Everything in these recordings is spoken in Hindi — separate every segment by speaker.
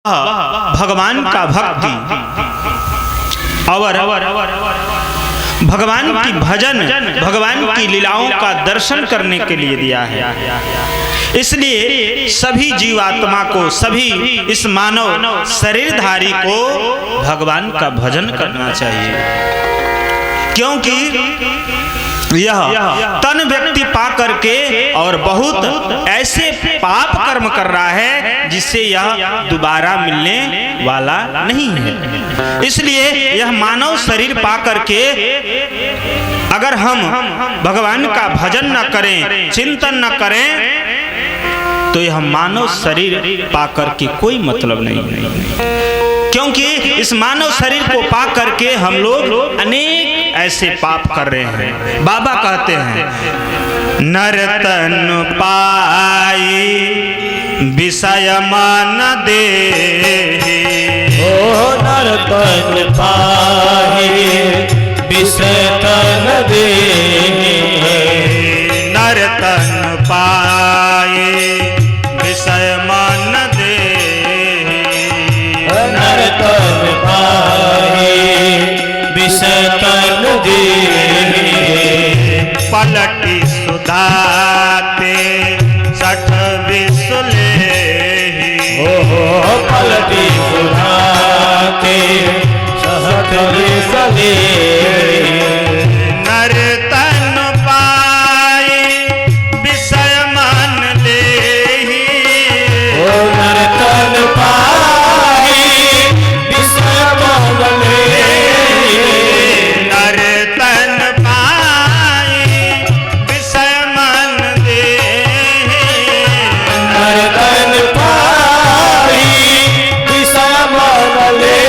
Speaker 1: भगवान का भक्ति और भगवान की भजन, भगवान की लीलाओं का दर्शन करने के लिए दिया है। इसलिए सभी जीवात्मा को, सभी इस मानव शरीरधारी को भगवान का भजन करना चाहिए, क्योंकि यह तन व्यक्ति पा करके और बहुत ऐसे पाप कर्म कर रहा है जिससे यह दोबारा मिलने वाला नहीं है। इसलिए यह मानव शरीर पा करके अगर हम भगवान का भजन न करें, चिंतन न करें, तो यह मानव शरीर पा करके कोई मतलब नहीं है, क्योंकि इस मानव शरीर को पा करके हम लोग अनेक ऐसे पाप कर रहे हैं। बाबा कहते हैं, नरतन पाई विषय मान दे,
Speaker 2: ओ नरतन पाई विषय तन दे,
Speaker 1: नरतन पाई विषय मान दे,
Speaker 2: नरतन पाई विषय तन दे,
Speaker 1: पलटी सुधाते सठ विसले,
Speaker 2: ओ पलटी सुधाते सठ विसले,
Speaker 1: नरतन पाए विषय मान ले,
Speaker 2: ओ नरतन पाई विषय मान ले,
Speaker 1: नरतन पाए विषय मान दे,
Speaker 2: नरतन पाई विषय मान ले,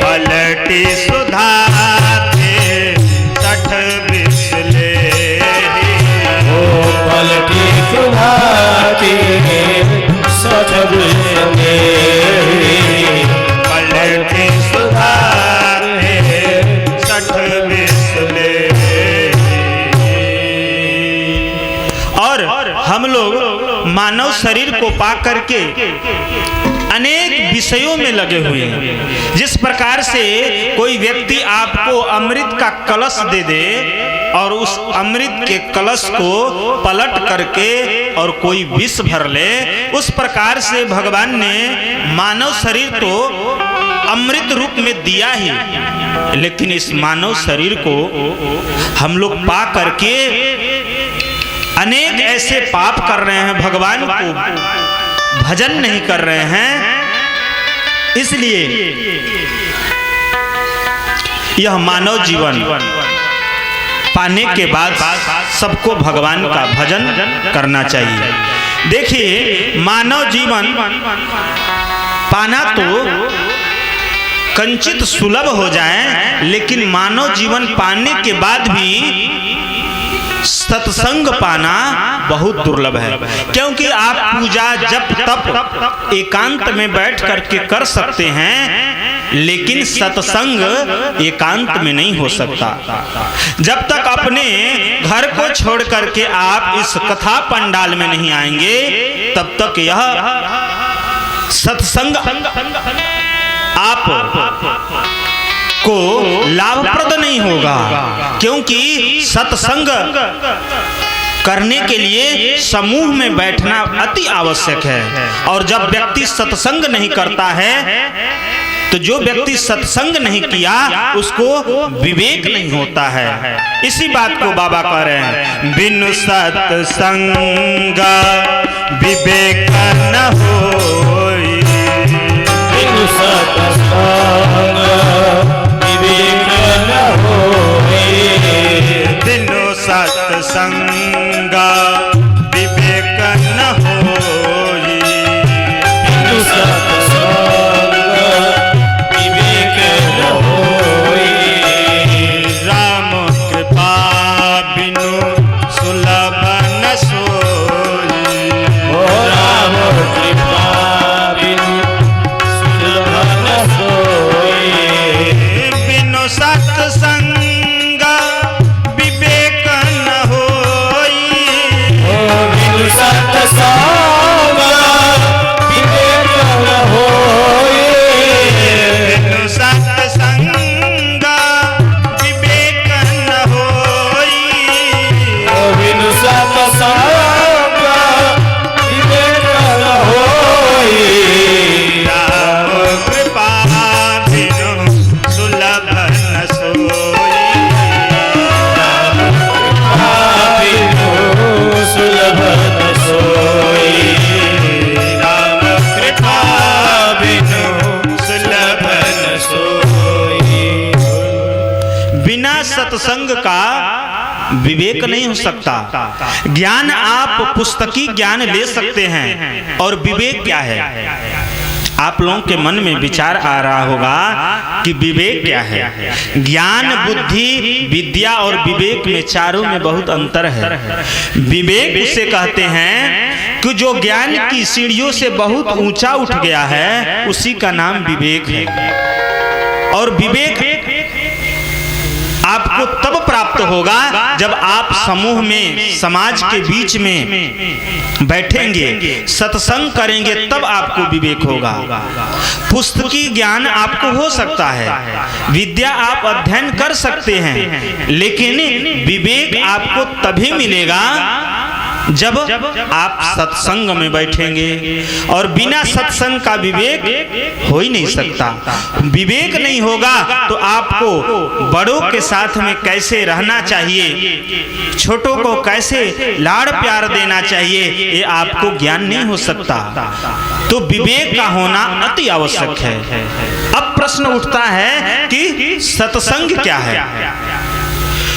Speaker 1: पलटी सुधाते सठ विसले,
Speaker 2: ओ पलटी सुधाते सठ विसले,
Speaker 1: पलटी सुधाते सठ विसले। और हम लोग मानव शरीर को पा करके अनेक विषयों में लगे हुए हैं। जिस प्रकार से कोई व्यक्ति आपको अमृत का कलश दे दे और उस अमृत के कलश को पलट करके और कोई विष भर ले, उस प्रकार से भगवान ने मानव शरीर तो अमृत रूप में दिया ही, लेकिन इस मानव शरीर को हम लोग पा करके अनेक ऐसे पाप कर रहे हैं, भगवान को भजन नहीं कर रहे हैं। इसलिए यह मानव जीवन पाने के बाद सबको भगवान का भजन करना चाहिए। देखिए, मानव जीवन पाना तो कंचित सुलभ हो जाए, लेकिन मानव जीवन पाने के बाद भी सत्संग पाना बहुत दुर्लभ है, क्योंकि आप पूजा जप तप एकांत में बैठ करके कर सकते हैं, लेकिन सत्संग एकांत में नहीं हो सकता। जब तक अपने घर को छोड़ करके आप इस कथा पंडाल में नहीं आएंगे, तब तक यह सत्संग आप को लाभप्रद नहीं होगा, क्योंकि सत्संग करने के लिए समूह में बैठना अति आवश्यक है। और जब व्यक्ति सत्संग नहीं करता है, तो जो व्यक्ति सत्संग नहीं किया उसको विवेक नहीं होता है। इसी बात को बाबा कह रहे हैं, बिनु सत्संग विवेक न होई,
Speaker 2: बिनु सत्संग विवेक न होए,
Speaker 1: बिनु सत्संग विवेक न होई,
Speaker 2: बिनु सत्संग विवेक न होए,
Speaker 1: राम कृपा बिनु सुलभ न सोई,
Speaker 2: ओ राम कृपा
Speaker 1: बिना सत्संग का विवेक नहीं हो सकता। ज्ञान आप पुस्तकी ज्ञान ले सकते हैं, और विवेक क्या है? आप लोगों के मन में विचार आ रहा होगा कि विवेक क्या है। ज्ञान, बुद्धि, विद्या और विवेक में चारों में बहुत अंतर है। विवेक उसे कहते हैं कि जो ज्ञान की सीढ़ियों से बहुत ऊंचा उठ गया है, उसी का नाम विवेक है। और विवेक आपको तब प्राप्त होगा जब आप समूह में, समाज के बीच में बैठेंगे, सत्संग करेंगे, तब आपको विवेक होगा। पुस्तकी ज्ञान आपको हो सकता है, विद्या आप अध्ययन कर सकते हैं, लेकिन विवेक आपको तभी मिलेगा जब आप सत्संग में बैठेंगे। और बिना सत्संग का विवेक हो ही नहीं सकता। विवेक नहीं होगा तो आपको बड़ों के साथ में कैसे रहना चाहिए, छोटों को कैसे लाड़ प्यार देना चाहिए, ये आपको ज्ञान नहीं हो सकता। तो विवेक का होना अति आवश्यक है। अब प्रश्न उठता है कि सत्संग क्या है?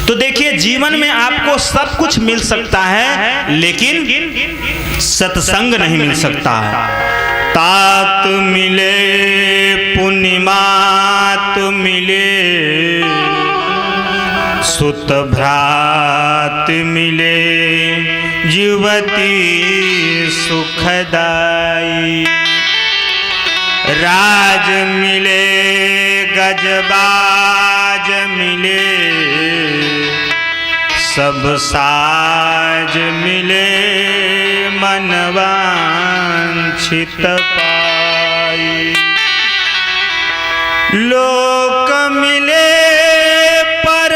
Speaker 1: तो देखिए, जीवन में आपको सब कुछ मिल सकता है, लेकिन सत्संग नहीं मिल सकता है। तात मिले पुण्यमात मिले, सुत भ्रात मिले, युवती सुखदाई। राज मिले गजबाज मिले, सब साज मिले, मन वांछित पाई। लोक मिले पर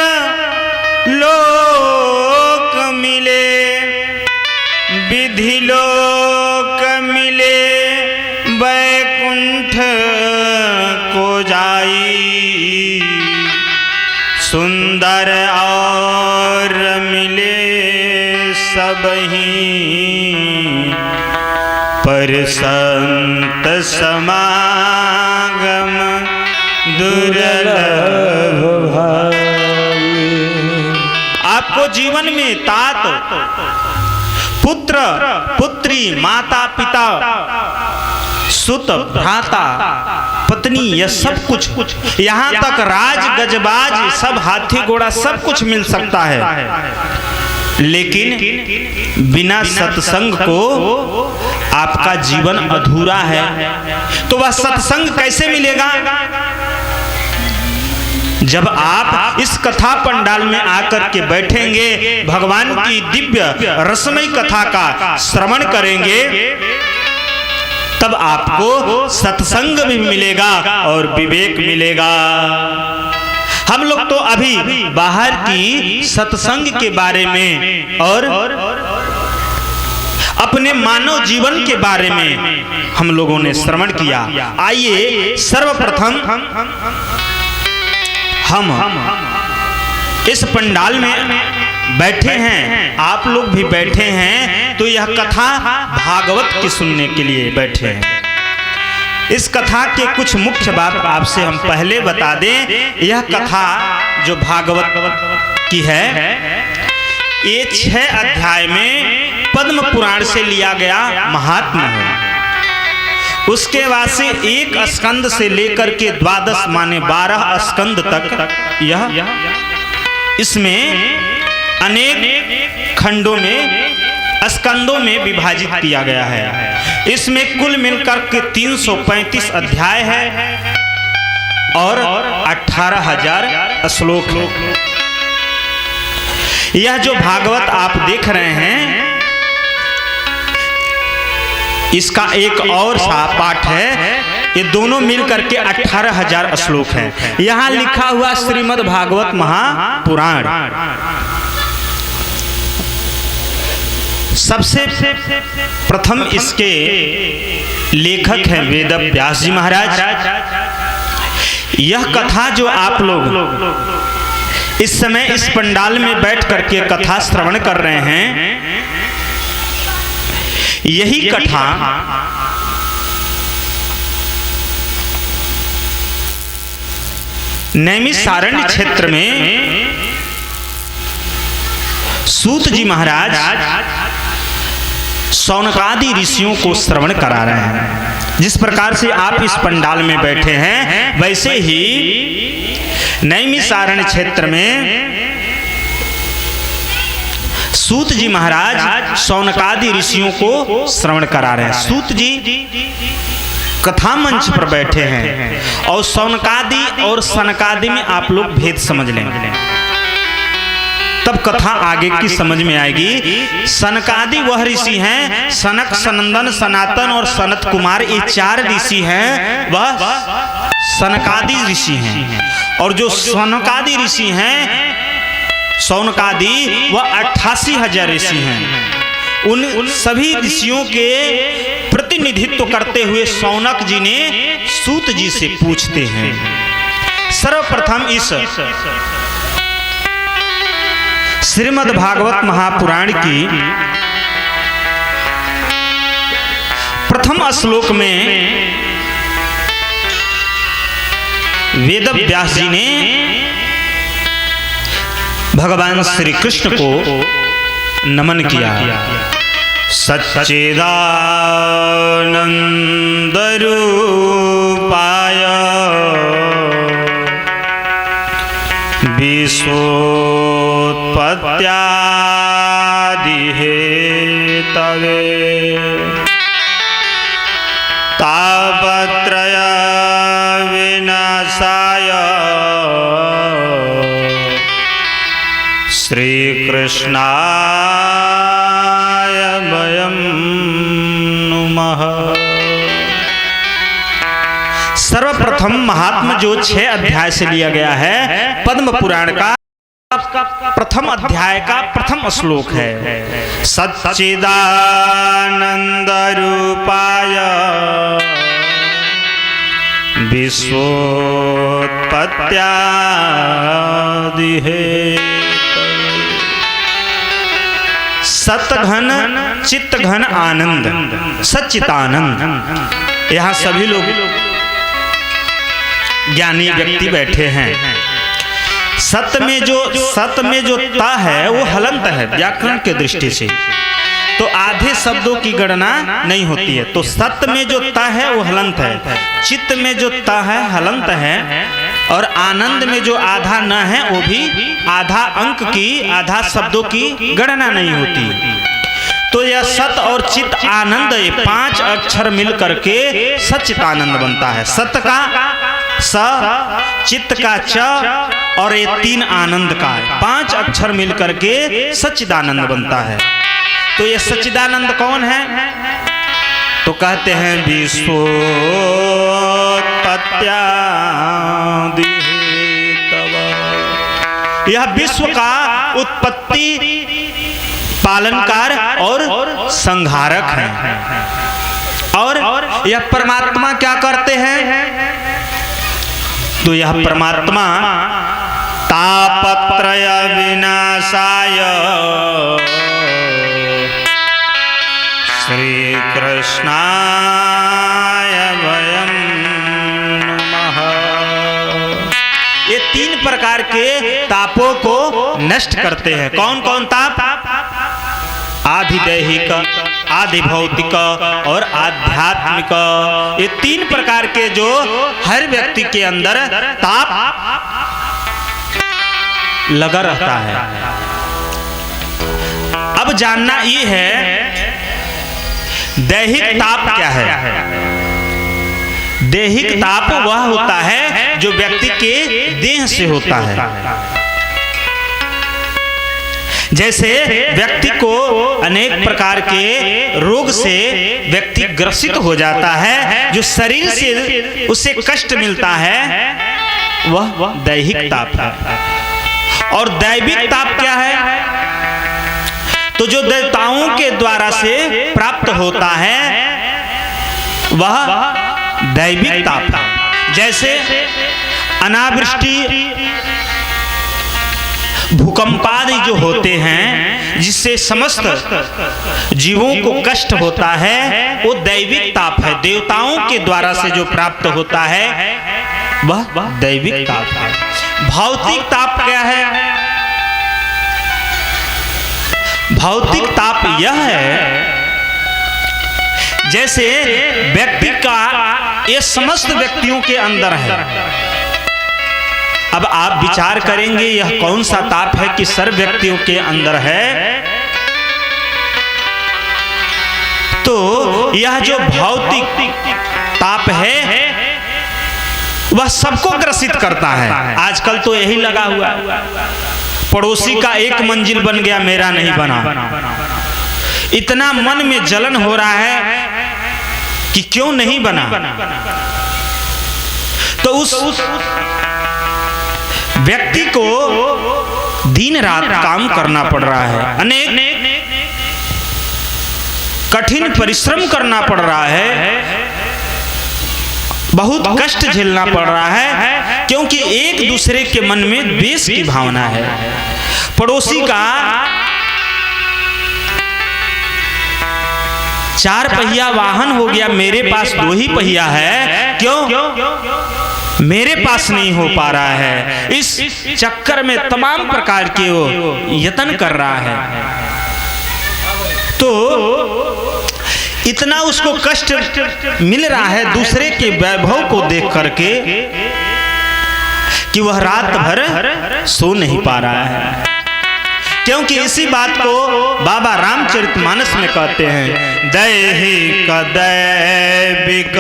Speaker 1: लोक मिले, विधि लोक मिले, वैकुंठ को जाई। सुंदर और मिले सब ही, पर संत समागम दुर्लभ भाई। आपको जीवन में तात, पुत्र, पुत्री, माता पिता, सुत, भ्राता, पत्नी, यह सब कुछ, यहाँ तक राज गजबाज, सब हाथी घोड़ा सब कुछ मिल सकता है, लेकिन बिना सत्संग को आपका जीवन अधूरा है। तो वह सत्संग कैसे मिलेगा? जब आप इस कथा पंडाल में आकर के बैठेंगे, भगवान की दिव्य रसमयी कथा का श्रवण करेंगे, तब आपको सत्संग भी मिलेगा और विवेक मिलेगा। हम लोग तो अभी बाहर की सत्संग के बारे में और अपने मानव जीवन के बारे में हम लोगों ने श्रवण किया। आइए सर्वप्रथम हम इस पंडाल में बैठे हैं, आप लोग भी बैठे हैं, तो यह कथा भागवत की सुनने के लिए बैठे हैं। इस कथा के कुछ मुख्य बात आपसे हम पहले बता दें। यह कथा जो भागवत की है, ये 6 अध्याय में पद्म पुराण से लिया गया महात्म्य है। उसके बाद से 1 स्कंद से लेकर के 12 माने 12 स्कंद तक यह इसमें अनेक खंडों में, स्कंदों में विभाजित किया गया है। इसमें कुल मिलकर के 335 अध्याय है और 18,000 श्लोक है। यह जो भागवत आप देख रहे हैं, इसका एक और सा पाठ है। ये दोनों मिलकर के 18,000 श्लोक हैं। यहाँ लिखा हुआ श्रीमद् भागवत महापुराण। सबसे प्रथम इसके लेखक हैं वेद व्यास जी महाराज। यह कथा जो आप लोग इस समय इस पंडाल में बैठ करके कथा श्रवण कर रहे हैं, यही कथा नैमिषारण्य क्षेत्र में सूत जी महाराज शौनकादि ऋषियों को श्रवण करा रहे हैं। जिस प्रकार से आप इस पंडाल में बैठे हैं, वैसे ही नैमिषारण्य क्षेत्र में सूत जी महाराज शौनकादि ऋषियों को श्रवण करा रहे हैं। सूत जी कथा मंच पर बैठे हैं और शौनकादि और सनकादि में आप लोग भेद समझ लें, तब कथा आगे की समझ में आएगी। सनकादि वह ऋषि हैं, सनक, सनंदन, सनातन और सनत कुमार, ये 4 ऋषि हैं, वह सनकादि ऋषि हैं। और जो सनकादि ऋषि हैं, शौनकादि, वह 88,000 ऋषि हैं। उन सभी ऋषियों के प्रतिनिधित्व करते हुए शौनक जी ने सूत जी से पूछते हैं। सर्वप्रथम इस श्रीमद् भागवत महापुराण की प्रथम श्लोक में वेद व्यास जी ने भगवान श्री कृष्ण को नमन किया। सच्चिदानंद रूपाय विश्वोत्पत्त्यादि हेतवे तापत्रय विनाशाय श्री कृष्णाय वयं नुमः। सर्वप्रथम महात्मा जो 6 अध्याय से लिया गया है, पद्म पुराण का प्रथम अध्याय का प्रथम श्लोक है। सच्चिदानंद रूपाय विश्वोत्पत्त्यादि हेतवे सतघन चित्तघन आनंद, सच्चिदानंद। यहाँ सभी लोग ज्ञानी व्यक्ति बैठे हैं। सत में जो ता है वो हलंत है व्याकरण के दृष्टि से, तो आधे शब्दों की गणना नहीं होती है। तो सत में जो ता है वो हलंत है, चित्त में जो ता है हलंत है, और आनंद में जो आधा न है वो भी आधा अंक की, आधा शब्दों की गणना नहीं होती। तो यह सत और चित आनंद, ये 5 अक्षर मिल करके सच्चिदानंद बनता है। सत का स, चित्त का च और ये 3 आनंद का 5 अक्षर मिल करके सच्चिदानंद बनता है। तो ये सच्चिदानंद कौन है? तो कहते हैं विश्वोत्पत्त्यादि हेतवे। यह विश्व का उत्पत्ति, पालनकार और संहारक है। और यह परमात्मा क्या करते हैं? तो यह परमात्मा तापत्रय विनाशाय श्री कृष्णाय वयं नमः। ये 3 प्रकार के तापों को नष्ट करते हैं। कौन कौन ताप? आधिदैहिक, आधिभौतिक और आध्यात्मिक। ये 3 प्रकार के जो हर व्यक्ति के अंदर ताप लगा रहता है। अब जानना ये है दैहिक ताप क्या है। दैहिक ताप वह होता है जो व्यक्ति के देह से होता है। जैसे व्यक्ति को अनेक प्रकार के रोग से व्यक्ति ग्रसित हो जाता है, जो शरीर से उसे कष्ट मिलता है, वह दैहिक ताप है। और दैविक ताप क्या है? तो जो देवताओं के द्वारा से प्राप्त होता है वह दैविक ताप है। जैसे अनावृष्टि, भूकंपादि जो होते हैं, जिससे समस्त जीवों को कष्ट होता है, वो दैविक ताप है। देवताओं के द्वारा से जो प्राप्त होता है वह दैविक ताप है। भौतिक ताप क्या है? भौतिक ताप यह है जैसे व्यक्ति का ये समस्त व्यक्तियों के अंदर है। अब आप विचार करेंगे यह कौन सा ताप है कि सर्व व्यक्तियों के अंदर है। तो यह जो भौतिक ताप है वह सबको ग्रसित करता है। आजकल तो यही लगा हुआ, पड़ोसी का एक मंजिल बन गया, मेरा नहीं बना। इतना मन में जलन हो रहा है कि क्यों नहीं बना। तो उस व्यक्ति को दिन रात काम करना पड़ रहा है, अनेक कठिन परिश्रम करना पड़ रहा है, बहुत कष्ट झेलना पड़ रहा है, क्योंकि एक दूसरे के मन में द्वेष की भावना है। पड़ोसी का 4 पहिया वाहन हो गया, मेरे पास 2 ही पहिया है, क्यों मेरे पास नहीं हो पा रहा है। इस चक्कर में तमाम प्रकार के वो यत्न कर रहा है। तो इतना उसको कष्ट मिल रहा है दूसरे के वैभव को देख करके कि वह रात भर सो नहीं पा रहा है। क्योंकि इसी बात को बाबा रामचरितमानस में कहते हैं, दैहिक दैविक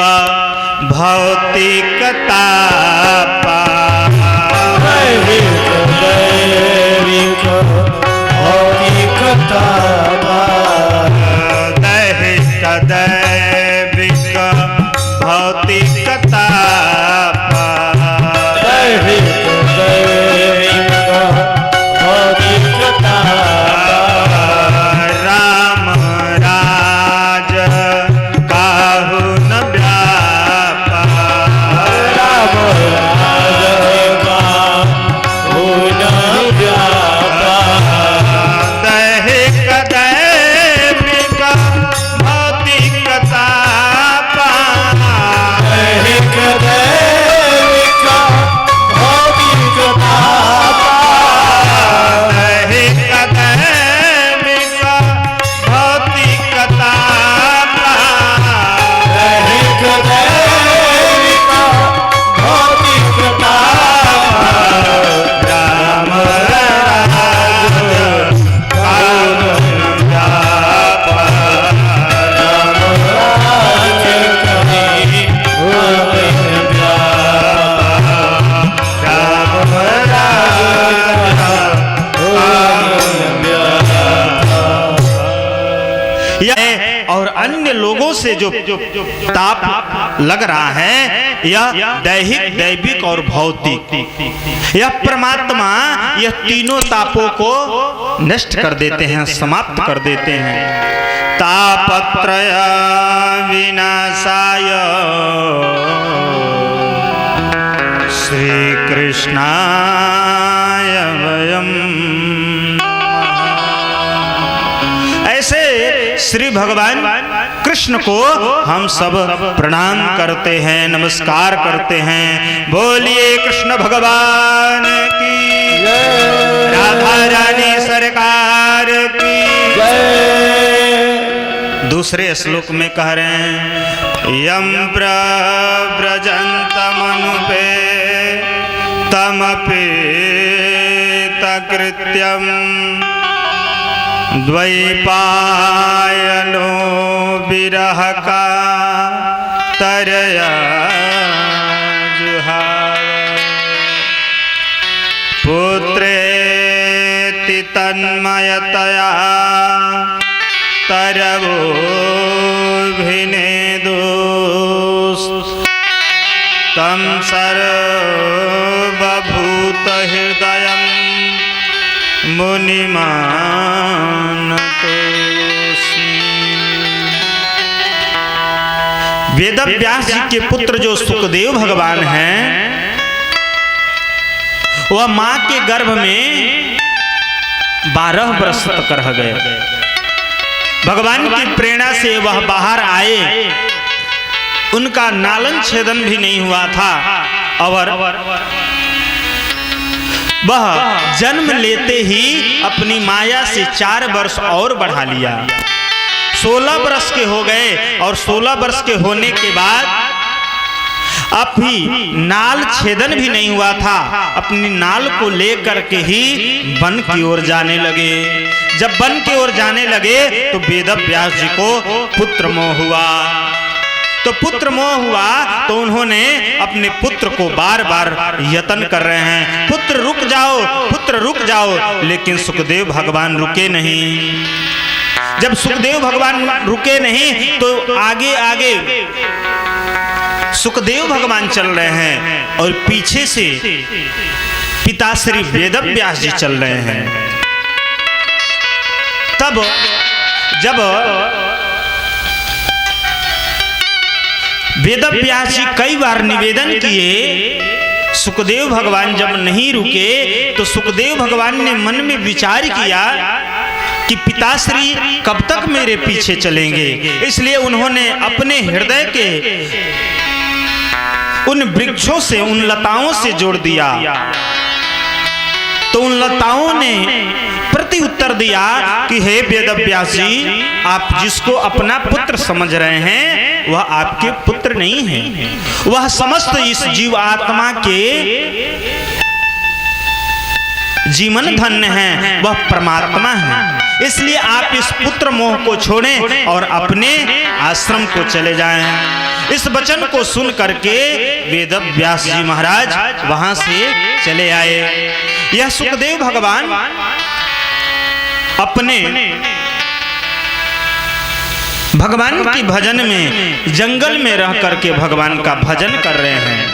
Speaker 1: भौतिक तापा,
Speaker 2: दैहिक दैविक भौतिक तापा,
Speaker 1: दैहिक दैविक भौतिक तापा,
Speaker 2: दैहिक दैविक भौतिक तापा,
Speaker 1: राम राज काहू न व्यापा,
Speaker 2: राम राज काहू न व्यापा,
Speaker 1: दैहिक दैविक भौतिक तापा,
Speaker 2: दैहिक दैविक भौतिक तापा,
Speaker 1: दैहिक दैविक भौतिक तापा,
Speaker 2: दैहिक दैविक भौतिक तापा,
Speaker 1: राम राज काहू न व्यापा,
Speaker 2: राम राज कहीं होए व्यापा,
Speaker 1: राम राज
Speaker 2: होए व्यापा।
Speaker 1: यह और अन्य लोगों से जो ताप लग रहा है यह दैहिक दैविक और भौतिक, यह परमात्मा यह तीनों तापों को नष्ट कर देते हैं, समाप्त कर देते हैं। तापत्रय विनाशाय श्री कृष्णाय वयम्। ऐसे श्री भगवान कृष्ण को हम सब प्रणाम करते हैं, नमस्कार करते हैं। बोलिए कृष्ण भगवान की, राधा रानी सरकार की। दूसरे श्लोक में कह रहे हैं, यम प्रव्रजन्तमनुपे तमपि तकृत्यम द्वैपायनो विरह का तरया जुहाव, पुत्रेति तन्मयतया तरवो भिनेदुस् तं सर्वभूत हृदयं मुनिमानतोस्मि। वेदव्यास जी के पुत्र जो सुखदेव भगवान हैं, वह मां के गर्भ में 12 वर्ष तक रह गए। भगवान की प्रेरणा से वह बाहर आए, उनका नालन छेदन भी नहीं हुआ था, और वह जन्म लेते ही अपनी माया से 4 वर्ष और बढ़ा लिया। 16 वर्ष के हो गए और 16 वर्ष के होने के बाद अब भी नाल छेदन भी नहीं हुआ था। अपनी नाल को लेकर के ही वन की ओर जाने लगे। जब वन की ओर जाने लगे तो वेद व्यास जी को पुत्र मोह हुआ। तो पुत्र मोह हुआ तो उन्होंने अपने पुत्र को बार बार यत्न कर रहे हैं, पुत्र रुक जाओ, पुत्र रुक जाओ, लेकिन सुखदेव भगवान रुके नहीं। जब सुखदेव भगवान रुके नहीं तो आगे आगे सुखदेव भगवान चल रहे हैं और पीछे से पिताश्री वेद व्यास जी चल रहे हैं। तब जब वेद व्यास जी कई बार निवेदन किए, सुखदेव भगवान जब नहीं रुके तो सुखदेव भगवान ने मन में विचार किया कि पिताश्री कब तक मेरे पीछे चलेंगे। इसलिए उन्होंने अपने हृदय के उन वृक्षों से, उन लताओं से जोड़ दिया। तो उन लताओं ने प्रति उत्तर दिया कि हे वेद व्यास जी, आप जिसको अपना पुत्र समझ रहे हैं वह आपके पुत्र नहीं है, वह समस्त इस जीव आत्मा के जीवन धन्य है, वह परमात्मा है। इसलिए आप इस पुत्र मोह को छोड़ें और अपने आश्रम को चले जाएं। इस वचन को सुन करके वेद व्यास जी महाराज वहां से चले आए। यह सुखदेव भगवान अपने भगवान की भजन में जंगल में रह करके भगवान का भजन कर रहे हैं,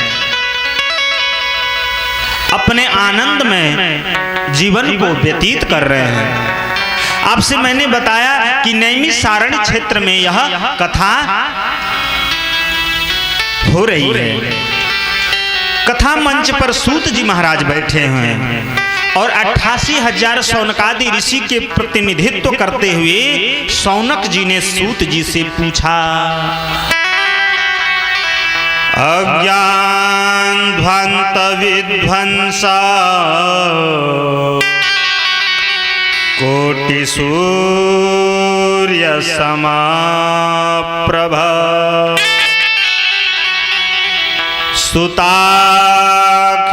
Speaker 1: अपने आनंद में जीवन को व्यतीत कर रहे हैं। आपसे मैंने बताया कि नैमिषारण्य क्षेत्र में यह कथा हो रही है। कथा मंच पर सूत जी महाराज बैठे हैं और 88,000 शौनकादि ऋषि के प्रतिनिधित्व करते हुए शौनक जी ने सूत जी से पूछा, अज्ञान ध्वंत विध्वंसा कोटि सूर्य समाप्रभा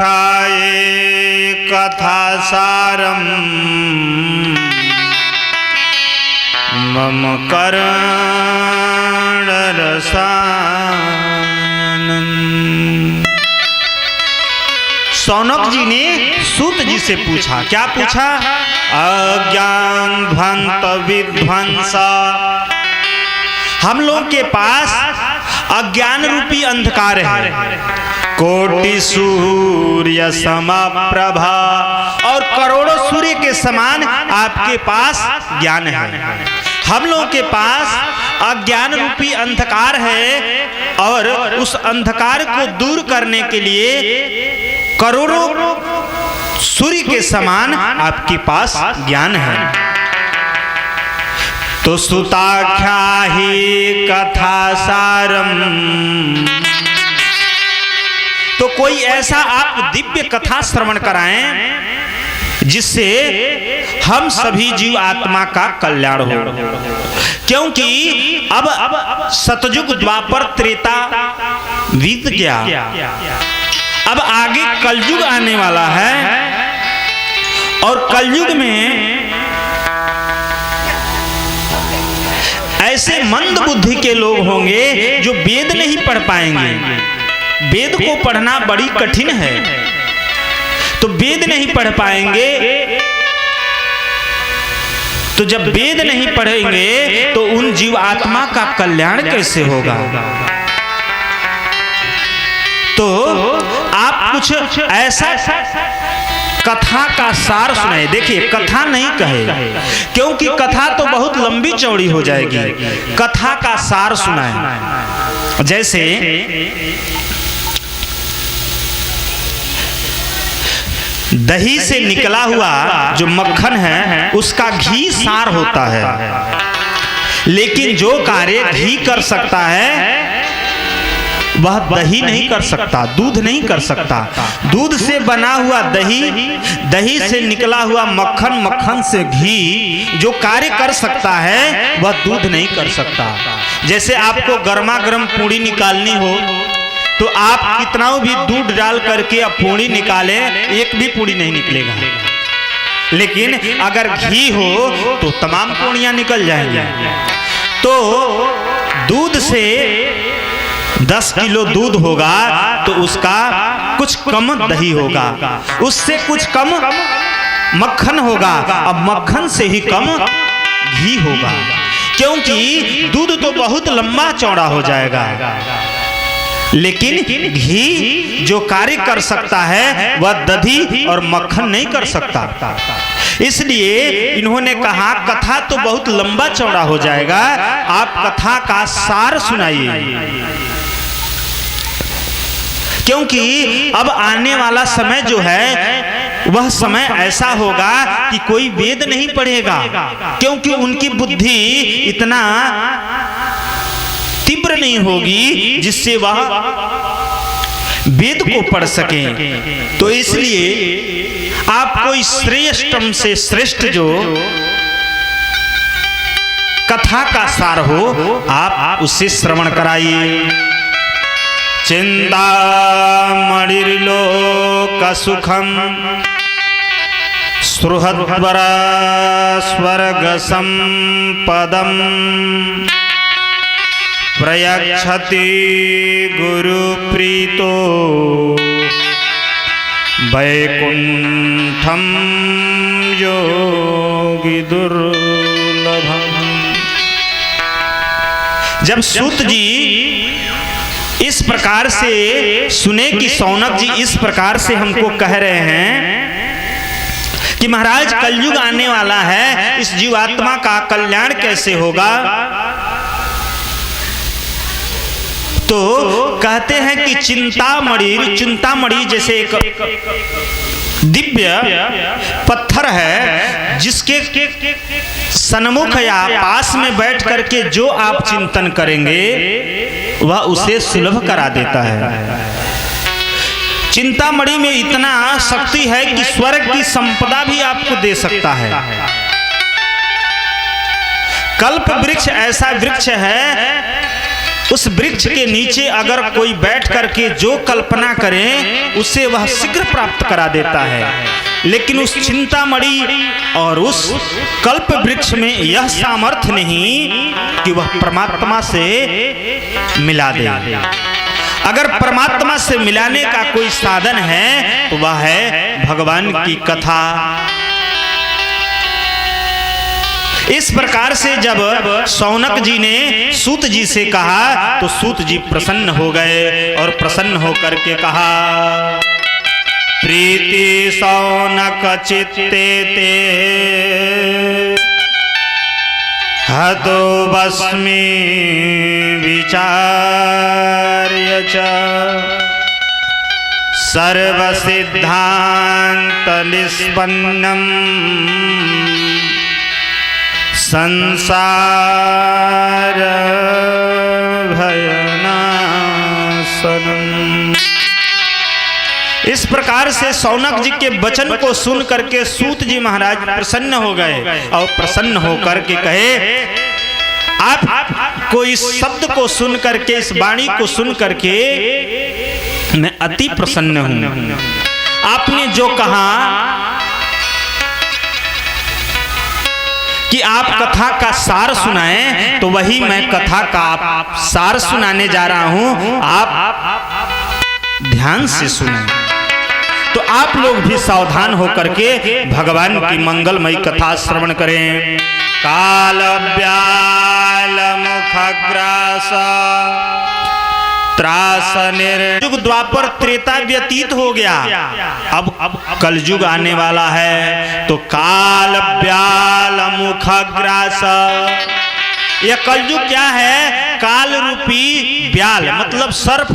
Speaker 1: सुताख्याये कथा सारम मम कर्ण रसानंद। शौनक जी ने सूत जी से पूछा, क्या पूछा? अज्ञान ध्वंत विध्वंसा, हम लोग के पास अज्ञान रूपी अंधकार है, कोटि सूर्य समप्रभा, और करोड़ों सूर्य के समान आपके पास ज्ञान है। हम लोगों के पास अज्ञान रूपी अंधकार है और उस अंधकार को दूर करने के लिए करोड़ों सूर्य के समान आपके पास ज्ञान है। तो सुताख्या ही कथा सारम, तो कोई ऐसा आप दिव्य कथा श्रवण कराएं जिससे हम सभी जीव आत्मा का कल्याण हो। क्योंकि अब सतयुग द्वापर त्रेता बीत गया, अब आगे कलयुग आने वाला है और कलयुग में ऐसे मंद बुद्धि के लोग होंगे जो वेद नहीं पढ़ पाएंगे। वेद को पढ़ना बड़ी कठिन है, तो वेद नहीं पढ़ पाएंगे। तो जब वेद नहीं पढ़ेंगे तो उन जीव आत्मा का कल्याण कैसे होगा? तो आप कुछ ऐसा कथा का सार सुनाए। देखिए, कथा नहीं कहे, क्योंकि कथा तो बहुत लंबी चौड़ी हो जाएगी। कथा का सार सुनाए। जैसे दही से निकला हुआ जो मक्खन है उसका घी सार होता है, लेकिन जो कार्य घी कर सकता है वह दही नहीं कर सकता, दूध नहीं कर सकता। दूध से बना हुआ दही, दही से निकला हुआ मक्खन, मक्खन से घी जो कार्य कर सकता है वह दूध नहीं कर सकता। जैसे आपको गर्मा गर्म पूड़ी निकालनी हो तो आप कितना भी दूध डाल करके अब पूड़ी निकाले, एक भी पूड़ी नहीं निकलेगा। लेकिन अगर घी हो तो तमाम पूड़ियां निकल जाएंगी। तो दूध से 10 किलो दूध होगा तो उसका कुछ कम दही होगा, उससे कुछ कम मक्खन होगा, अब मक्खन से ही कम घी होगा, क्योंकि दूध तो बहुत लंबा चौड़ा हो जाएगा, लेकिन घी जो कार्य कर सकता है वह दही और मक्खन नहीं कर सकता। इसलिए इन्होंने कहा कथा तो बहुत लंबा चौड़ा हो जाएगा, आप कथा का सार सुनाइए, क्योंकि अब आने वाला समय जो है वह समय ऐसा होगा कि कोई वेद नहीं पढ़ेगा, क्योंकि उनकी बुद्धि इतना तीव्र नहीं होगी जिससे वह वेद को पढ़ सके। तो इसलिए आप कोई श्रेष्ठतम से श्रेष्ठ जो कथा का सार हो आप उससे श्रवण कराइए। चिंतामणिर्लोक सुखम सुहृद्वरा स्वर्ग संपदम प्रयच्छति गुरु प्रीतो वैकुंठम योगी दुर्लभम। जब सूत जी इस प्रकार से सुने कि सौनक जी इस प्रकार से हमको कह रहे हैं कि महाराज कलयुग आने वाला है, इस जीवात्मा का कल्याण कैसे होगा, तो कहते हैं कि चिंतामणि जैसे एक दिव्य पत्थर है जिसके सन्मुख या पास में बैठ करके जो आप चिंतन करेंगे वह उसे सुलभ करा देता है। चिंतामणि में इतना शक्ति है कि स्वर्ग की संपदा भी आपको दे सकता है। कल्प वृक्ष ऐसा वृक्ष है, उस वृक्ष के नीचे अगर कोई बैठ करके जो कल्पना करे उसे वह शीघ्र प्राप्त करा देता है। लेकिन उस चिंतामणि और उस कल्प वृक्ष में यह सामर्थ्य नहीं कि वह परमात्मा से मिला दे। अगर परमात्मा से मिलाने का कोई साधन है तो वह है भगवान की कथा। इस प्रकार से जब सौनक जी ने सूत जी से कहा तो सूत जी प्रसन्न हो गए और प्रसन्न होकर के कहा, प्रीति सौनक चित्ते ते हतो बस्मि विचार्य च सर्व सिद्धांत निष्पन्नम संसार भयनाशनम। इस प्रकार से सौनक जी के वचन को सुन करके सूत जी महाराज प्रसन्न हो गए और प्रसन्न होकर के कहे, आप को इस शब्द को सुन करके, इस वाणी को सुन करके मैं अति प्रसन्न हूं। आपने जो कहा कि आप कथा का सार सुनाएं तो वही मैं कथा का सार सुनाने जा रहा हूं, आप ध्यान से सुनें। तो आप लोग भी सावधान होकर के भगवान की मंगलमयी कथा श्रवण करें। काल व्याल मुखग्रास त्रास निर्युग द्वापर त्रेता व्यतीत हो गया, अब कलयुग आने वाला है। तो काल व्याल मुखग्रास, यह कलयुग क्या है? काल रूपी व्याल मतलब सर्प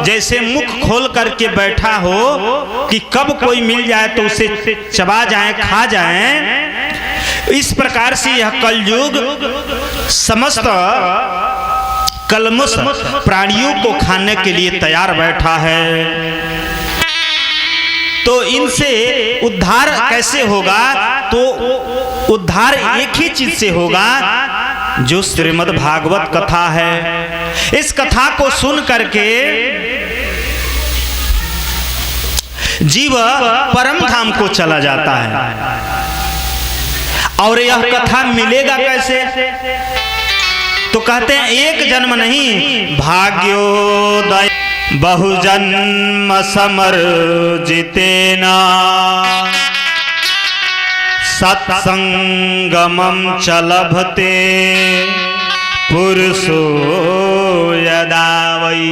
Speaker 1: जैसे मुख खोल करके बैठा हो कि कब कोई मिल जाए तो उसे चबा जाए, खा जाए। इस प्रकार से यह कलयुग समस्त कलमुष प्राणियों को खाने के लिए तैयार बैठा है। तो इनसे उद्धार कैसे होगा? तो उद्धार एक ही चीज से होगा, जो श्रीमद् भागवत कथा है। इस कथा को सुन करके जीव परम धाम को चला जाता है। और यह कथा मिलेगा कैसे? तो कहते हैं एक जन्म नहीं, भाग्योदय बहुजन्म समर्जितेना सत्संगमं च लभते पुरुषो यदा वै।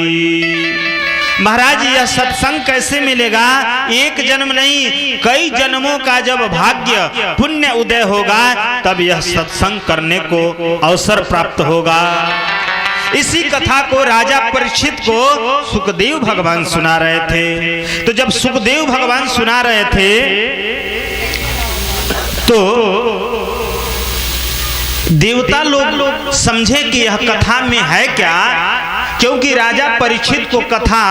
Speaker 1: महाराज यह सत्संग कैसे मिलेगा? एक जन्म नहीं, कई जन्मों का जब भाग्य पुण्य उदय होगा तब यह सत्संग करने को अवसर प्राप्त होगा। इसी कथा को राजा परीक्षित को सुखदेव भगवान सुना रहे थे। तो जब सुखदेव भगवान सुना रहे थे तो देवता लोग समझे कि यह कथा में है क्या, क्योंकि राजा परीक्षित को कथा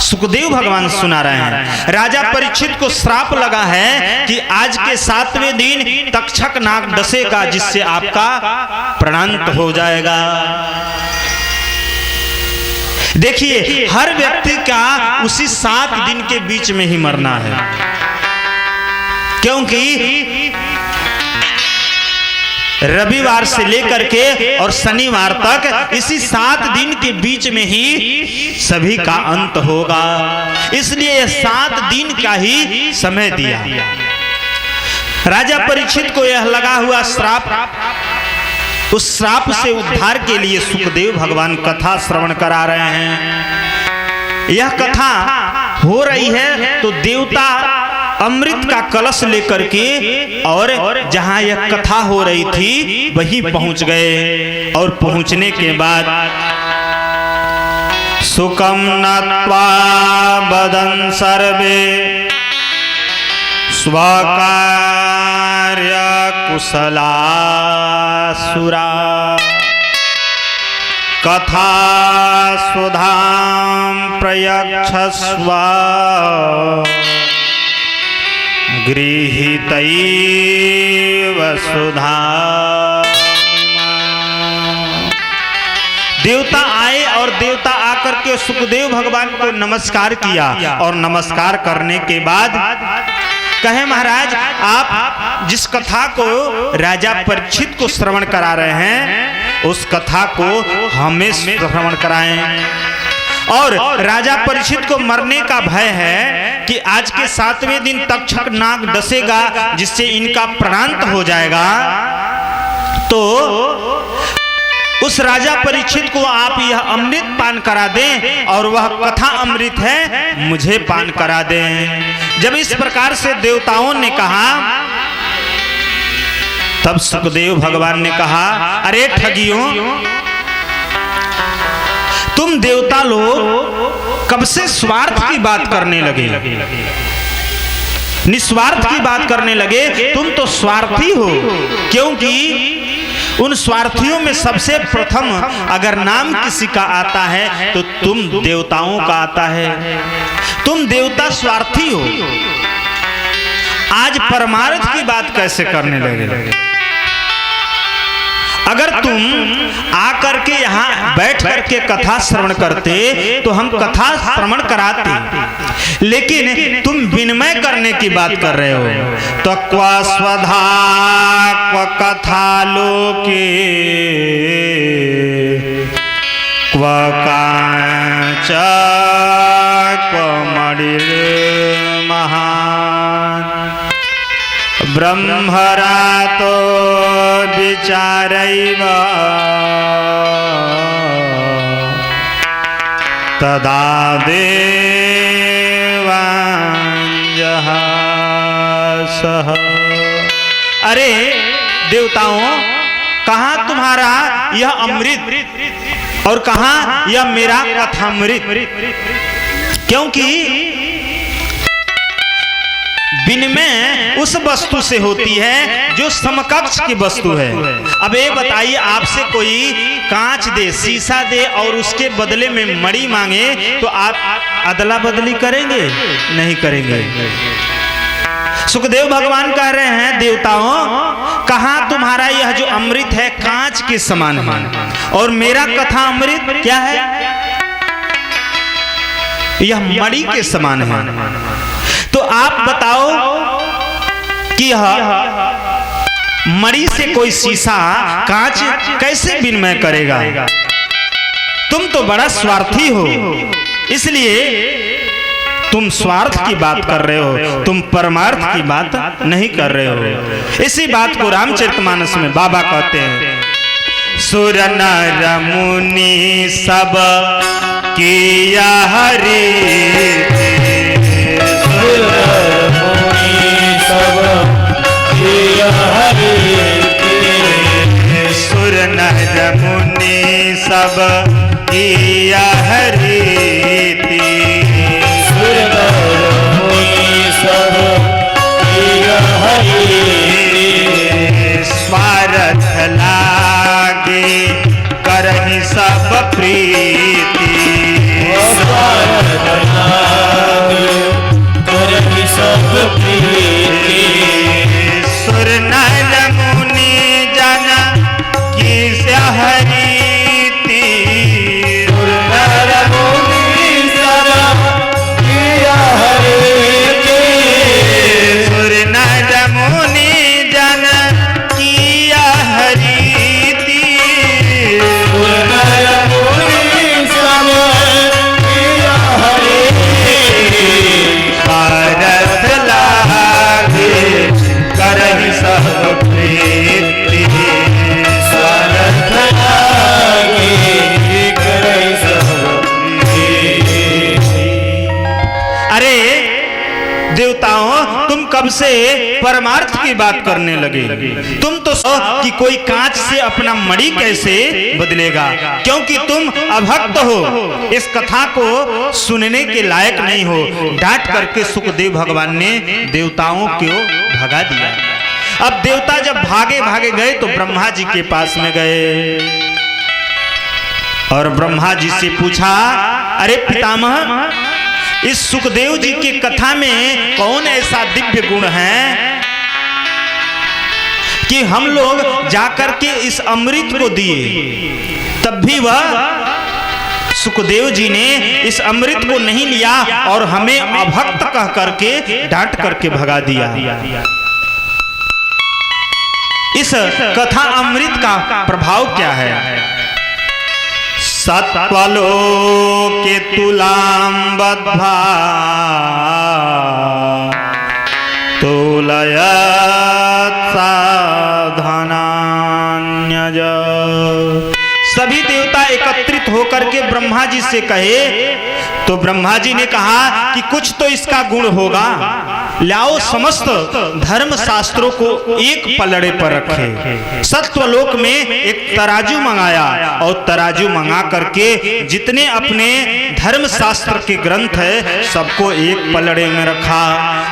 Speaker 1: सुखदेव भगवान सुना रहे हैं। राजा परीक्षित को श्राप लगा है कि आज के 7वें दिन तक्षक नाग डसेगा, जिससे आपका प्राणांत हो जाएगा। देखिए हर व्यक्ति का उसी 7 दिन के बीच में ही मरना है, क्योंकि रविवार से लेकर के और शनिवार तक इसी 7 दिन के बीच में ही सभी का अंत होगा। इसलिए यह 7 दिन का ही समय दिया। राजा परीक्षित को यह लगा हुआ श्राप, उस श्राप से उद्धार के लिए सुखदेव भगवान कथा श्रवण करा रहे हैं। यह कथा हो रही है तो देवता अमृत का कलश लेकर के और जहां यह कथा हो रही थी वहीं पहुंच गए। और पहुंचने के बाद सुखम नत्वा बदन सर्वे स्वकार्य कुशला सुरा कथा सुधाम प्रयक्षस्व गृहीतैव सुधा। देवता आए और देवता आकर के सुखदेव भगवान को नमस्कार किया और नमस्कार करने के बाद कहे महाराज आप जिस कथा को राजा परीक्षित को श्रवण करा रहे हैं उस कथा को हमें श्रवण कराएं। और राजा परीक्षित को मरने का भय है कि आज के 7वें दिन तक्षक नाग डसेगा, जिससे इनका प्राणांत हो जाएगा। तो उस राजा परीक्षित को आप यह अमृत पान करा दें और वह कथा अमृत है, मुझे पान करा दें। जब इस प्रकार से देवताओं ने कहा तब सुखदेव भगवान ने कहा, अरे ठगियों, तुम देवता लोग कब से स्वार्थ की बात करने लगे, निस्वार्थ की बात करने लगे। तुम तो स्वार्थी हो, क्योंकि उन स्वार्थियों में सबसे प्रथम अगर नाम किसी का आता है तो तुम देवताओं का आता है। तुम देवता स्वार्थी हो, आज परमार्थ की बात कैसे करने लगे? अगर तुम आकर के यहाँ बैठ करके कथा श्रवण करते तो हम कथा श्रवण कराते, लेकिन तुम विनिमय करने की बात कर रहे हो। तो क्व स्वधा क्व कथा लोके क्व कांच क्व मणिर्महान ब्रह्मरातो विचारैव तदा देवांजहासः। अरे देवताओं, कहाँ तुम्हारा यह अमृत और कहाँ यह मेरा कथामृत? क्योंकि विनिमय उस वस्तु से होती है जो समकक्ष की वस्तु है। अब ये बताइए, आपसे कोई कांच दे, शीशा दे और उसके बदले में मणि मांगे तो आप अदला बदली करेंगे? नहीं करेंगे। सुखदेव भगवान कह रहे हैं, देवताओं, कहाँ तुम्हारा यह जो अमृत है कांच के समान है और मेरा कथा अमृत क्या है? यह मणि के समान है। तो आप बताओ कि यह मणि से कोई शीशा कांच कैसे विनिमय करेगा? तुम तो बड़ा स्वार्थी हो, इसलिए तुम स्वार्थ की बात कर रहे हो, तुम परमार्थ की बात नहीं कर रहे हो। इसी बात को रामचरितमानस में बाबा कहते हैं, सुर नर मुनि सब किया हरि,
Speaker 2: सुर मुनि सब किया हरि,
Speaker 1: सुर नर मुनि सब किया हरि, स्वार्थ लागे करहि सब प्रीति,
Speaker 2: स्वार्थ लागे करहि सब प्रीति,
Speaker 1: सुर नर मुनि जन की हरीति,
Speaker 2: सुर नर मुनि सब किया हरीति,
Speaker 1: सुर नर मुनि जन किया हरीति,
Speaker 2: सुर नर मुनि सब किया हरीति,
Speaker 1: स्वार्थ लागे करहि सब प्रीति,
Speaker 2: स्वार्थ लागे करहि सब प्रीति।
Speaker 1: अरे देवताओं, तुम कब से परमार्थ की बात करने लगे? तुम तो कि कोई कांच से अपना मणि कैसे बदलेगा, क्योंकि तुम अभक्त हो, इस कथा को सुनने के लायक नहीं हो। डांट करके सुखदेव भगवान ने देवताओं को भगा दिया। अब देवता जब भागे भागे गए तो ब्रह्मा जी के पास में गए और ब्रह्मा जी से पूछा, अरे पितामह, इस सुखदेव जी की कथा में कौन ऐसा दिव्य गुण है कि हम लोग जाकर के इस अमृत को दिए, तब भी वह सुखदेव जी ने इस अमृत को नहीं लिया और हमें अभक्त कह करके डांट करके भगा दिया। इस कथा अमृत का प्रभाव क्या है? सत्वलोके तुलां बद्ध्वा तुलयत् साधनान्यज। सभी देवता एकत्रित होकर के ब्रह्मा जी से कहे तो ब्रह्मा जी ने कहा कि कुछ तो इसका गुण होगा, लाओ समस्त धर्म शास्त्रों को एक पलड़े पर रखे। सत्वलोक में एक तराजू मंगाया और तराजू मंगा करके जितने अपने धर्म शास्त्र के ग्रंथ है सबको एक पलड़े में रखा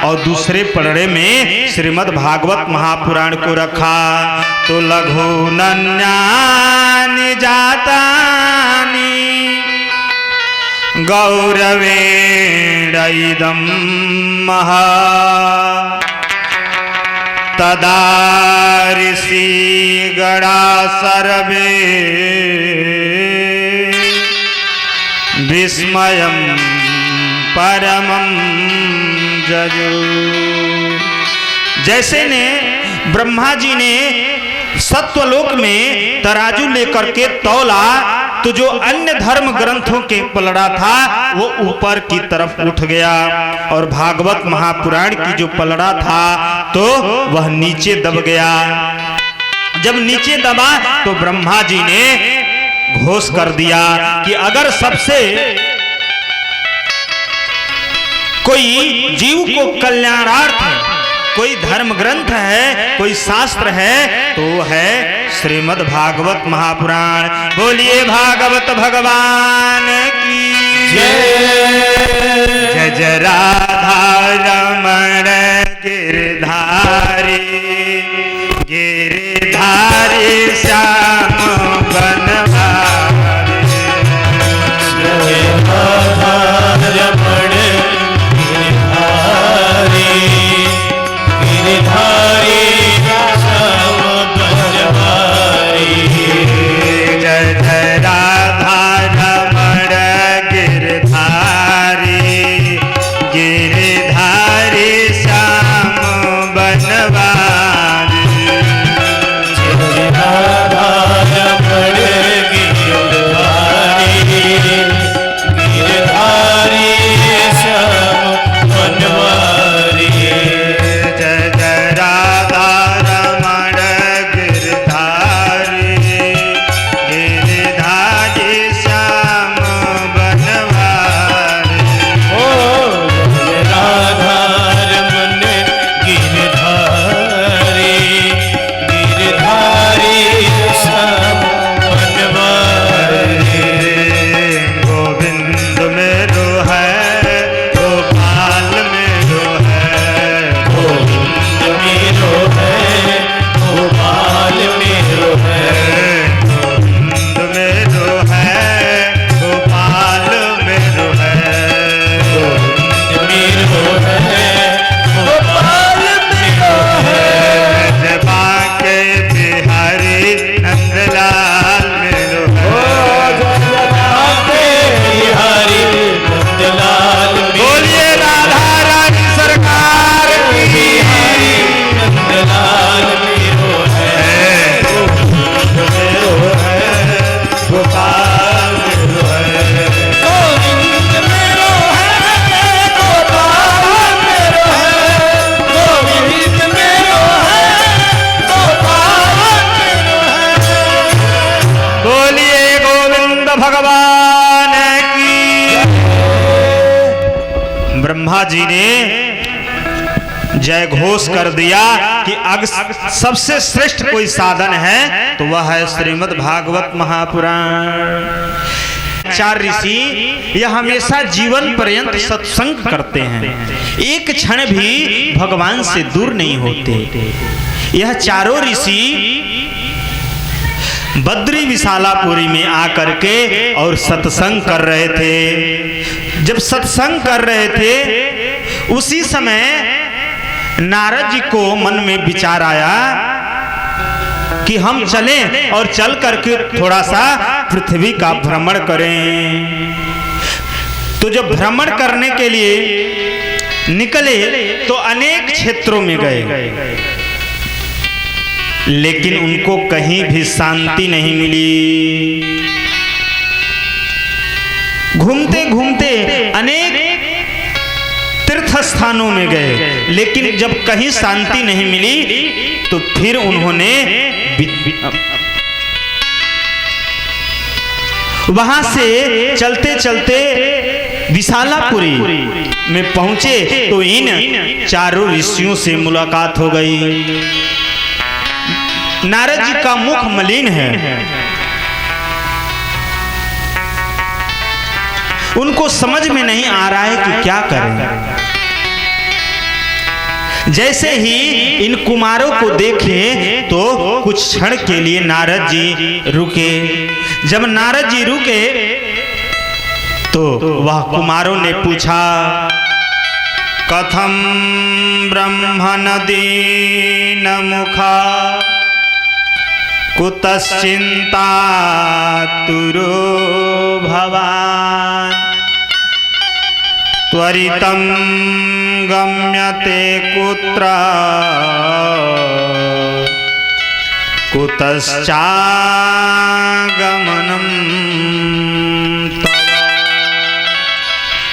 Speaker 1: और दूसरे पलड़े में श्रीमद् भागवत महापुराण को रखा। तो लघु नन्यानि जातानि गौरवेण इदं महा तदा ऋषिगणा सर्वे विस्मयं परमं जजु। जैसे ने ब्रह्मा जी ने सत्वलोक में तराजू लेकर के तौला तो जो अन्य धर्म ग्रंथों के पलड़ा था वो ऊपर की तरफ उठ गया और भागवत महापुराण की जो पलड़ा था तो वह नीचे दब गया। जब नीचे दबा तो ब्रह्मा जी ने घोष कर दिया कि अगर सबसे कोई जीव को कल्याणार्थ कोई धर्म ग्रंथ है, कोई शास्त्र है तो है श्रीमद् भागवत महापुराण। बोलिए भागवत भगवान की जय। जय जय राधा रमण गिरधारी गिरधारी श्याम बनवारी
Speaker 2: रमण गिरधारी गिरधारी श्याम बनवारी
Speaker 1: जय जय राधा रमण गिरधारी गिरधारी श्याम बनवारी
Speaker 2: राधा रमण गिरधारी गिरधारी श्याम बनवारी
Speaker 1: जय जय राधा रमण गिरधारी गिरधारी श्याम बनवारी
Speaker 2: ओ राधा रमण गिरधारी गिरधारी श्याम बनवारी
Speaker 1: गोविंद मेरो है गोपाल मेरो है
Speaker 2: गोविंद मेरो है गोपाल मेरो है
Speaker 1: गोविंद मेरो है गोपाल मेरो है
Speaker 2: गोविंद मेरो है गोपाल मेरो है
Speaker 1: बाके बिहारी नंदलाल मेरो है
Speaker 2: बिहारी नंदलाल
Speaker 1: बोलिए राधा रानी सरकार की
Speaker 2: बिहारी नंदलाल मेरो है गोविंद मेरो है गोपाल मेरो है गोविंद मेरो है गोपाल मेरो है गोविंद मेरो है गोपाल मेरो है
Speaker 1: बोलिए गोविंद भगवान की। ब्रह्मा जी ने जय घोष कर दिया कि सबसे श्रेष्ठ कोई साधन है तो वह है श्रीमद् भागवत महापुराण। 4 ऋषि यह हमेशा जीवन पर्यंत सत्संग करते हैं, एक क्षण भी भगवान से दूर नहीं होते। यह चारों ऋषि बद्री विशालापुरी में आकर के और सत्संग कर रहे थे। जब सत्संग कर रहे थे उसी समय नारद जी को मन में विचार आया कि हम चलें और चल करके थोड़ा सा पृथ्वी का भ्रमण करें। तो जब भ्रमण करने के लिए निकले तो अनेक क्षेत्रों में गए, लेकिन उनको कहीं भी शांति नहीं मिली। घूमते घूमते अनेक तीर्थ स्थानों में गए, लेकिन जब कहीं शांति नहीं मिली तो फिर उन्होंने वहां से चलते चलते विशालापुरी में पहुंचे तो इन चारों ऋषियों से मुलाकात हो गई। नारद जी का मुख मलिन है, उनको समझ में नहीं आ रहा है कि क्या करें। जैसे ही इन कुमारों को देखे तो कुछ क्षण के लिए नारद जी रुके। जब नारद जी रुके तो वह कुमारों ने पूछा, कथम ब्रह्मण दीन मुखा कुतश्चिंता तुरो भवान त्वरितं गम्यते कुत्र कुतश्चागमनं तव।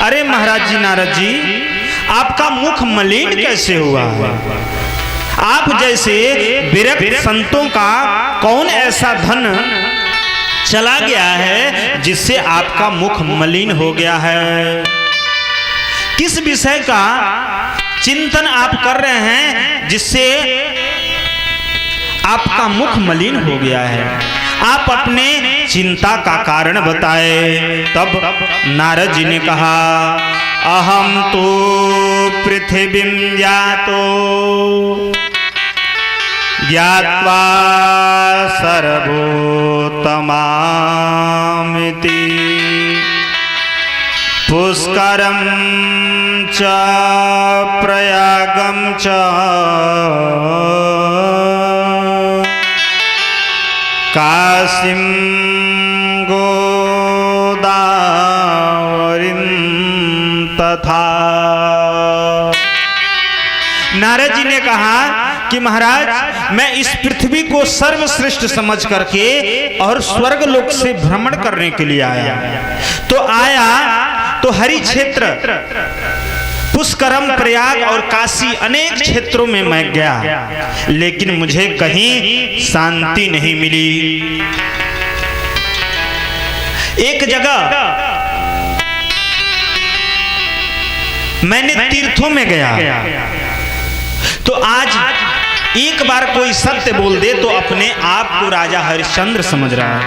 Speaker 1: अरे महाराज जी, नारद जी, आपका मुख मलिन कैसे हुआ है? आप जैसे विरक्त संतों का कौन ऐसा धन चला गया है जिससे आपका मुख मलिन हो गया है? किस विषय का चिंतन आप कर रहे हैं जिससे आपका मुख मलिन हो गया है? आप अपने चिंता का कारण बताए। तब नारद जी ने कहा, अहम तो पृथ्वीं जातो ज्ञात्वा सर्वोत्तमामिति पुष्करं च प्रयागं च काशीं गोदावरीं तथा। नारद जी ने कहा कि महाराज, मैं इस पृथ्वी को सर्वश्रेष्ठ समझ करके और स्वर्ग लोक से भ्रमण करने के लिए आया। तो हरि क्षेत्र, पुष्करम, प्रयाग और काशी अनेक क्षेत्रों में मैं गया, लेकिन मुझे कहीं शांति नहीं मिली। एक जगह मैंने तीर्थों में गया, तो आज एक बार कोई सत्य बोल दे तो अपने आप को राजा हरिश्चंद्र समझ रहा है।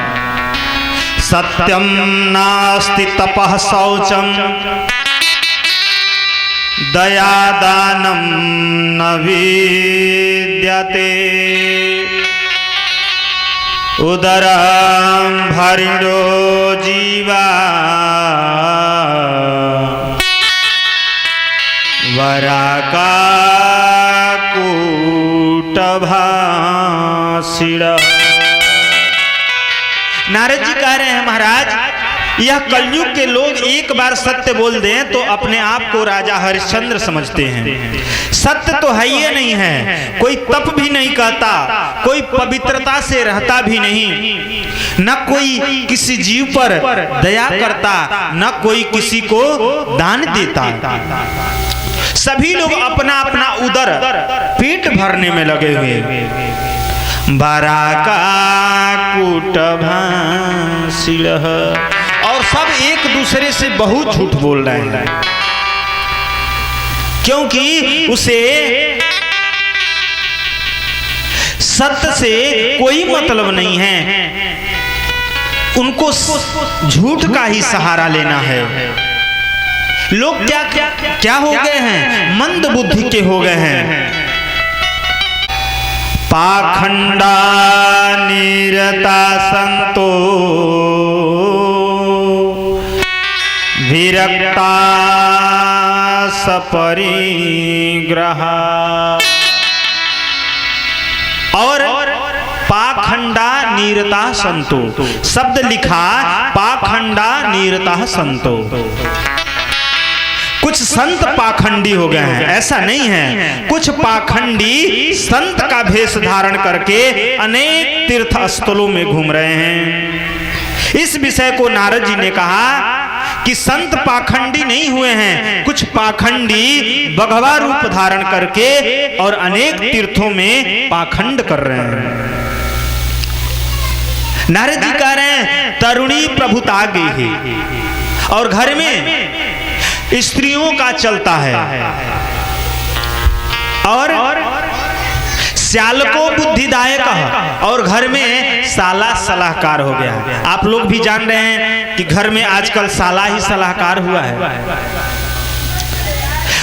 Speaker 1: सत्यम नास्ति तपः शौचम दया दानम न विद्यते उदरम भरिणो जीवा वराका कूटभाषिण। नारद जी कह रहे हैं, महाराज, यह कलयुग के लोग एक बार सत्य बोल दें तो अपने आप को राजा हरिश्चंद्र समझते हैं। सत्य तो है ही नहीं है, कोई तप भी नहीं कहता, कोई पवित्रता से रहता भी नहीं, न कोई किसी जीव पर दया करता, न कोई किसी को दान देता। सभी लोग अपना अपना उदर, पेट भरने में लगे हुए। बराका कूटभाषिण, और सब एक दूसरे से बहुत झूठ बोल रहे हैं, क्योंकि उसे सत्य से कोई मतलब नहीं है, उनको झूठ का ही सहारा लेना है। लोग क्या हो गए हैं, मंद बुद्धि के हो गए हैं। पाखंडा निरता संतो विरक्ता सपरिग्रहा। और पाखंडा नीरता संतो शब्द लिखा, पाखंडा नीरता संतो। कुछ संत पाखंडी हो गए हैं, ऐसा नहीं है, कुछ पाखंडी संत का भेष धारण करके अनेक तीर्थ स्थलों में घूम रहे हैं। इस विषय को नारद जी ने कहा कि संत पाखंडी नहीं हुए हैं, कुछ पाखंडी भगवा रूप धारण करके और अनेक तीर्थों में पाखंड कर रहे हैं। नारद जी कह रहे हैं, तरुणी प्रभुता गे, और घर में स्त्रियों का चलता है, और श्याल को बुद्धिदायक, और घर में साला सलाहकार हो गया। आप लोग भी जान रहे हैं कि घर में आजकल साला ही सलाहकार हुआ है।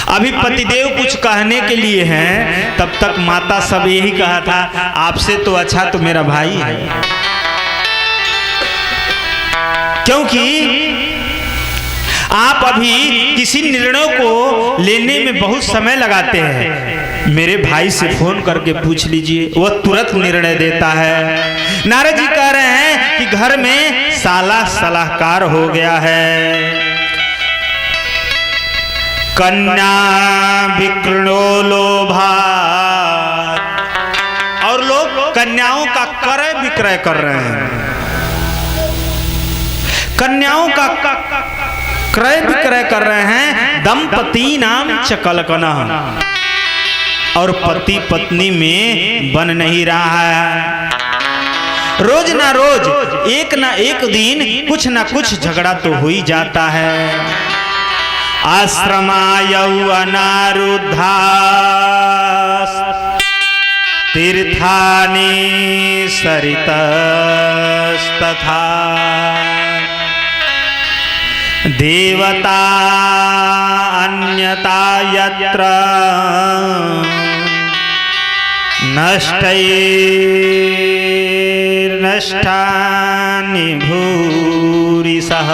Speaker 1: अभी पतिदेव कुछ कहने के लिए हैं, तब तक माता सब यही कहा था, आपसे तो अच्छा तो मेरा भाई है। क्योंकि आप अभी किसी निर्णय को लेने में बहुत समय लगाते हैं, मेरे भाई से फोन करके पूछ लीजिए, वह तुरंत निर्णय देता है। नारद जी कह रहे हैं कि घर में साला सलाहकार हो गया है। कन्या विकृणो लोभा, और लोग कन्याओं का क्रय विक्रय कर रहे हैं, कन्याओं का क्रय विक्रय कर रहे हैं। दंपति नाम चकलकना, और पति पत्नी में बन नहीं रहा है। रोज ना रोज, एक ना एक दिन कुछ ना कुछ झगड़ा तो हो ही जाता है। आश्रमायौ अनारुद्धास तीर्थानि सरितस्तथा देवता अन्यता यत्र नष्टानि भूरिशः।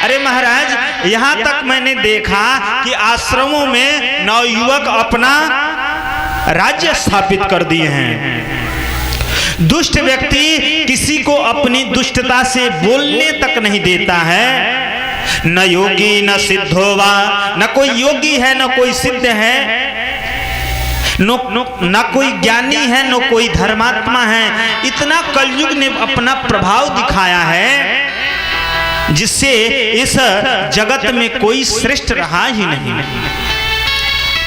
Speaker 1: अरे महाराज, यहाँ तक मैंने देखा कि आश्रमों में नवयुवक अपना राज्य स्थापित कर दिए हैं। दुष्ट व्यक्ति किसी को अपनी दुष्टता से बोलने तक नहीं देता है। न योगी न सिद्धोवा, न कोई योगी है न कोई सिद्ध है, न कोई ज्ञानी है न कोई धर्मात्मा है। इतना कलयुग ने अपना प्रभाव दिखाया है जिससे इस जगत में कोई श्रेष्ठ रहा ही नहीं।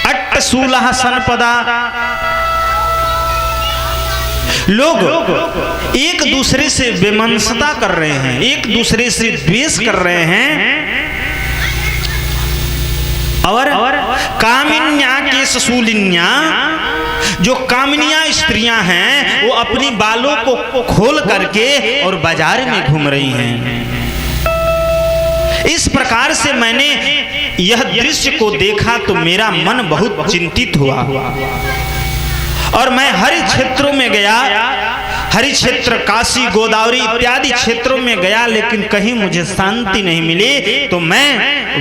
Speaker 1: अट्टशूलः संपदा, लोग एक दूसरे से विमंसता कर रहे हैं, एक दूसरे से द्वेष कर रहे हैं, और कामिन्या के ससूलिन्या, जो कामिनियां स्त्रियां हैं वो अपनी बालों को खोल करके और बाजार में घूम रही हैं। इस प्रकार से मैंने यह दृश्य को देखा तो मेरा मन बहुत चिंतित हुआ और मैं हरि क्षेत्रों में गया, हरि क्षेत्र काशी गोदावरी इत्यादि क्षेत्रों में गया, लेकिन कहीं मुझे शांति नहीं मिली। तो मैं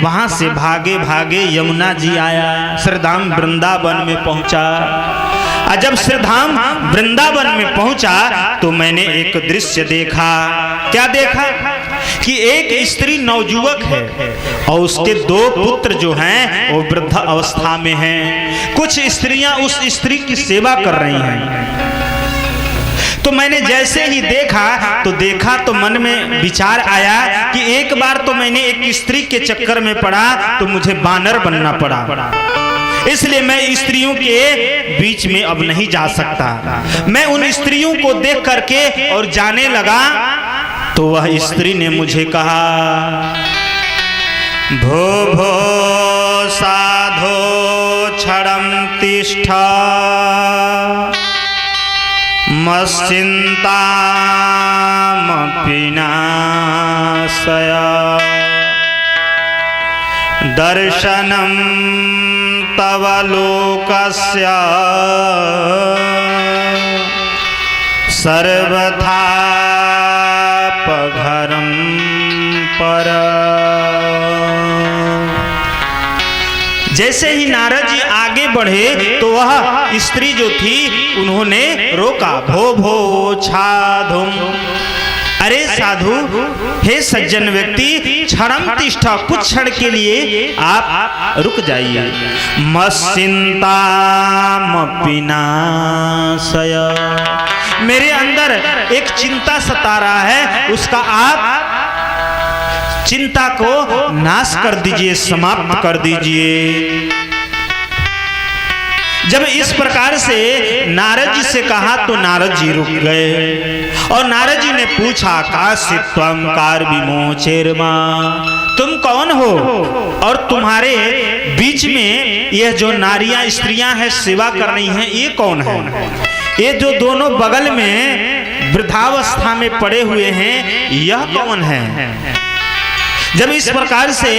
Speaker 1: वहां से भागे भागे यमुना जी आया, श्रीधाम वृंदावन में पहुंचा। और जब श्रीधाम वृंदावन में पहुंचा तो मैंने एक दृश्य देखा। क्या देखा कि एक स्त्री नवयुवक है और उसके दो पुत्र जो हैं वो वृद्ध अवस्था में हैं। कुछ स्त्रियां उस स्त्री की सेवा कर रही हैं। तो मैंने जैसे ही देखा तो मन में विचार आया कि एक बार तो मैंने एक स्त्री के चक्कर में पड़ा तो मुझे बानर बनना पड़ा, इसलिए मैं स्त्रियों के बीच में अब नहीं जा सकता। मैं उन स्त्रियों को देख करके और जाने लगा तो वह स्त्री ने मुझे कहा, भो भो साधो क्षणं तिष्ठ मश्चिन्तामपि नाशय दर्शनं तव लोकस्य सर्वथा पघरं पर। जैसे ही नारद जी आगे बढ़े तो वह स्त्री जो थी उन्होंने रोका, भो भो छाधुम, अरे साधु, हे सज्जन व्यक्ति, क्षणं तिष्ठ, कुछ क्षण के लिए आप रुक जाइए। मश्चिन्तामपि नाशय, मेरे अंदर एक चिंता सता रहा है, उसका आप चिंता को नाश कर दीजिए, समाप्त कर दीजिए। जब इस प्रकार से नारद जी से कहा तो नारद जी रुक गए और नारद जी ने पूछा, काशित्वं कार्विमोचेर्मा, तुम कौन हो और तुम्हारे बीच में यह जो नारियां स्त्रियां हैं सेवा कर रही हैं ये कौन है? ये जो दोनों बगल में वृद्धावस्था में पड़े हुए हैं यह कौन है? जब इस प्रकार से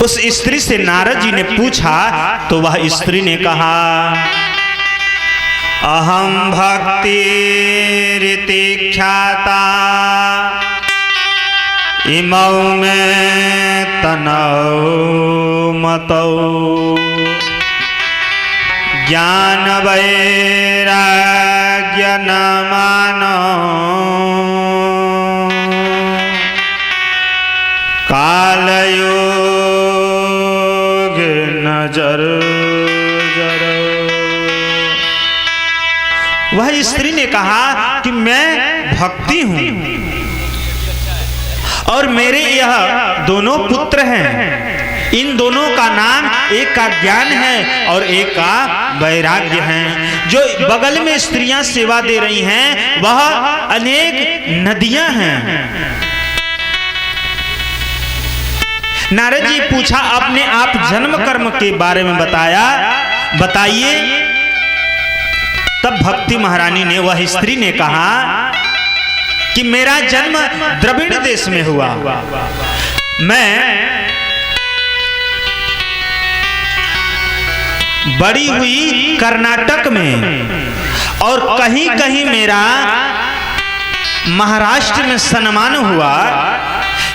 Speaker 1: उस स्त्री से नारद जी ने पूछा तो वह स्त्री ने कहा, अहम भक्तिरिति ख्याता इमौ में तनौ मतौ ज्ञान वैराग्य न मानो कालयोग नजर जर। वह स्त्री ने कहा कि मैं भक्ति हूं और मेरे यह दोनों पुत्र हैं। इन दोनों का नाम, एक का ज्ञान है और एक का वैराग्य है। जो बगल में स्त्रियां सेवा दे रही हैं वह अनेक नदियां हैं। नारद जी पूछा, अपने आप जन्म कर्म के बारे में बताइए। तब भक्ति महारानी ने, वह स्त्री ने कहा कि मेरा जन्म द्रविड़ देश में हुआ। मैं बड़ी हुई कर्नाटक में, और कहीं कहीं मेरा महाराष्ट्र में सम्मान हुआ,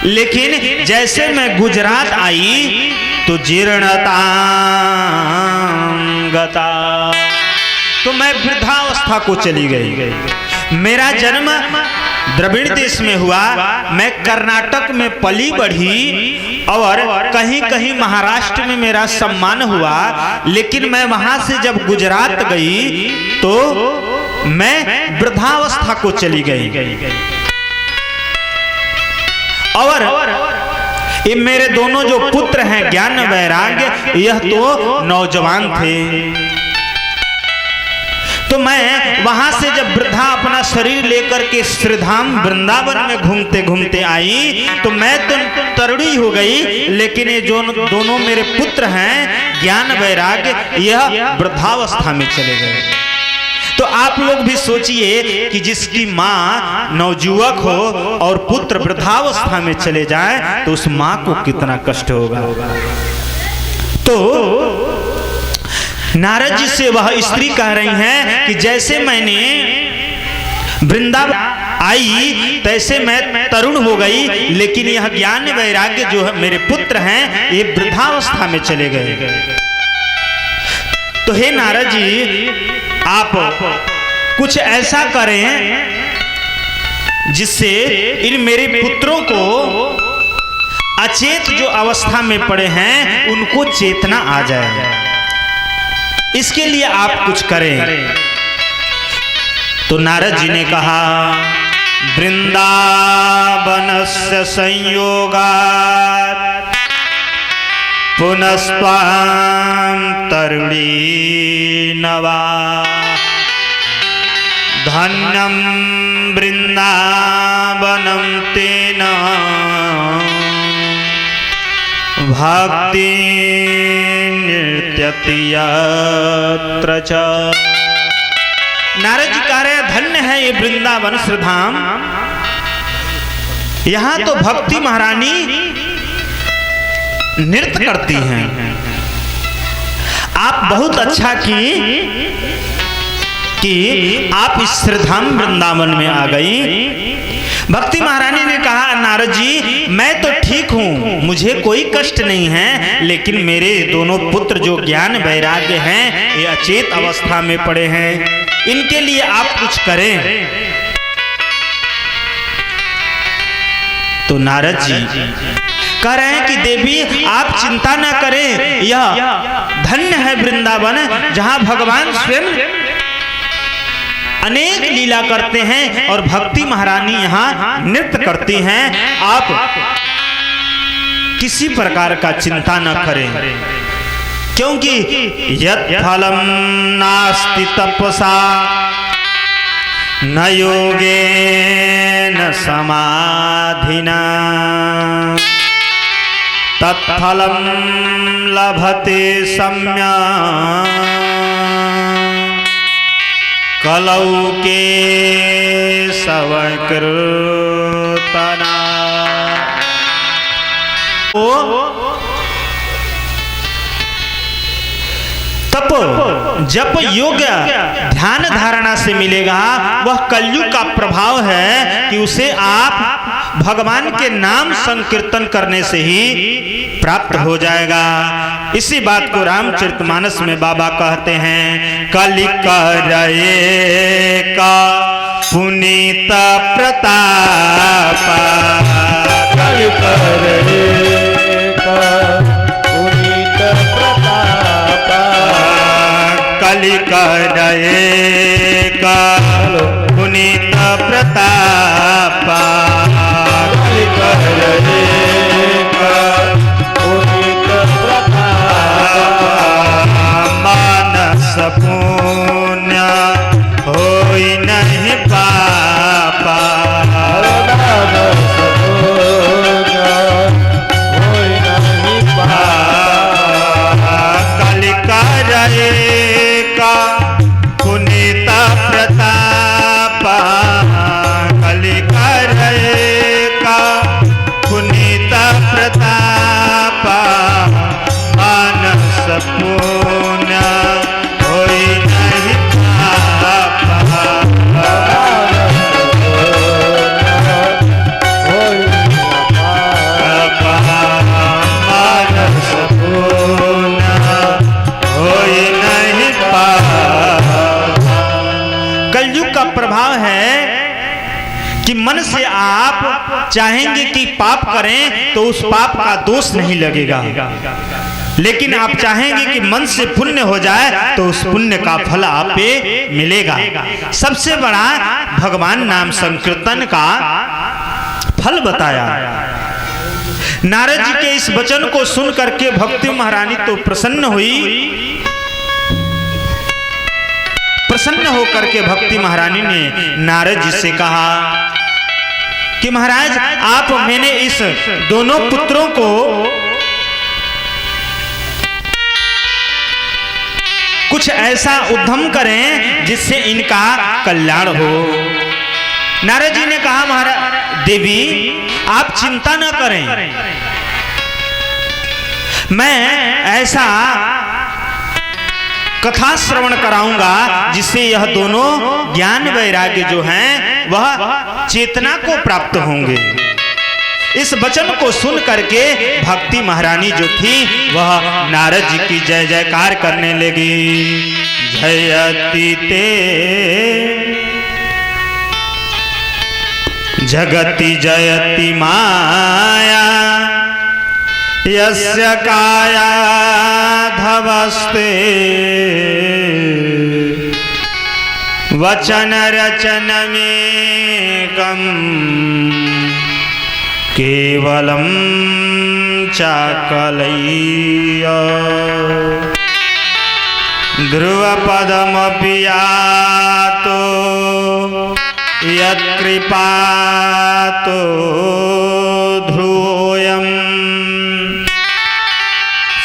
Speaker 1: लेकिन जैसे मैं गुजरात आई तो जीर्णता गता, तो मैं वृद्धावस्था को चली गई। मेरा जन्म द्रविड़ देश में हुआ, मैं कर्नाटक में पली बढ़ी, और कहीं कहीं महाराष्ट्र में मेरा सम्मान हुआ, लेकिन मैं वहां से जब गुजरात गई तो मैं वृद्धावस्था को चली गई। और ये मेरे दोनों जो पुत्र हैं ज्ञान वैराग्य, यह तो नौजवान थे। तो मैं वहां से जब वृद्धा अपना शरीर लेकर के श्रीधाम वृंदावन में घूमते घूमते आई तो मैं तो तरुणी हो गई, लेकिन ये जो दोनों मेरे पुत्र हैं ज्ञान वैराग्य, यह वृद्धावस्था में चले गए। तो आप लोग भी सोचिए कि जिसकी माँ नवजुवक हो और पुत्र वृद्धावस्था में चले जाए तो उस माँ को कितना कष्ट होगा। तो नारद जी से वह स्त्री कह रही हैं कि जैसे मैंने वृंदावन आई तैसे मैं तरुण हो गई, लेकिन यह ज्ञान वैराग्य जो है मेरे पुत्र हैं ये वृद्धावस्था में चले गए। तो हे नारद जी, आप कुछ ऐसा करें जिससे इन मेरे पुत्रों को अचेत जो अवस्था में पड़े हैं उनको चेतना आ जाए, इसके लिए आप कुछ करें। तो नारद जी ने कहा, वृंदावनस्य संयोगात् पुनस्त्वां तरुणी नवा, धन्यं वृंदावनं तेन भक्ति नृत्यति यत्र च। नारद जी कह रहे हैं धन्य है ये वृंदावन श्रीधाम, यहाँ तो भक्ति महारानी नृत्य करती हैं। आप बहुत अच्छा कि आप इस श्रीधाम वृंदावन में आ गई। भक्ति महारानी ने कहा, नारद जी मैं तो ठीक हूँ, मुझे कोई कष्ट नहीं है, लेकिन मेरे दोनों पुत्र जो ज्ञान वैराग्य हैं ये अचेत अवस्था में पड़े हैं, इनके लिए आप कुछ करें। तो नारद जी कह रहे हैं कि देवी आप चिंता न करें, यह धन्य है वृंदावन जहां भगवान स्वयं अनेक लीला करते हैं और भक्ति महारानी यहाँ नृत्य करती हैं। आप किसी प्रकार का चिंता न करें, क्योंकि यत् फलम नास्ति तपसा न योगेन समाधिना तत्फलं लभते सम्यक् कलौ के सवकृतना। तप जप योग ध्यान धारणा से मिलेगा, वह कलयुग का प्रभाव है कि उसे आप भगवान के नाम संकीर्तन करने से ही प्राप्त हो जाएगा। इसी बात को रामचरितमानस में बाबा कहते हैं, कलि करये का पुनीत प्रताप,
Speaker 2: कलि करये का पुनीत प्रताप,
Speaker 1: कलि करये का पुनीत प्रताप,
Speaker 2: कलि करये का पुनीत प्रताप,
Speaker 1: मानस पुण्य होई नहीं पापा,
Speaker 2: मानस पुण्य होई नहीं पापा,
Speaker 1: कलि करये का पुनीत प्रताप, कलि करये प्रभाव है कि मन से आप चाहेंगे कि पाप करें तो उस पाप का दोष नहीं लगेगा, लेकिन आप चाहेंगे कि मन से पुण्य हो जाए तो उस पुण्य का फल आप पे मिलेगा। सबसे बड़ा भगवान नाम संकीर्तन का फल बताया। नारद जी के इस वचन को सुन करके भक्ति महारानी तो प्रसन्न हुई। प्रसन्न होकर के भक्ति महारानी ने नारद जी से कहा कि महाराज, आप मैंने इस दोनों पुत्रों को कुछ ऐसा उद्यम करें जिससे इनका कल्याण हो। नारद जी ने कहा, महाराज देवी आप चिंता न करें, मैं ऐसा कथा श्रवण कराऊंगा जिससे यह दोनों ज्ञान वैराग्य जो हैं वह चेतना को प्राप्त होंगे। इस वचन को सुन करके भक्ति महारानी जो थी वह नारद जी की जय जयकार करने लगी। जयति ते जगति जयति माया यस्य काया धवस्ते वचन रचन में कम केवलम चाकलय्य ध्रुव पदमपि यातो यत्कृपातो ध्रुवोऽयम्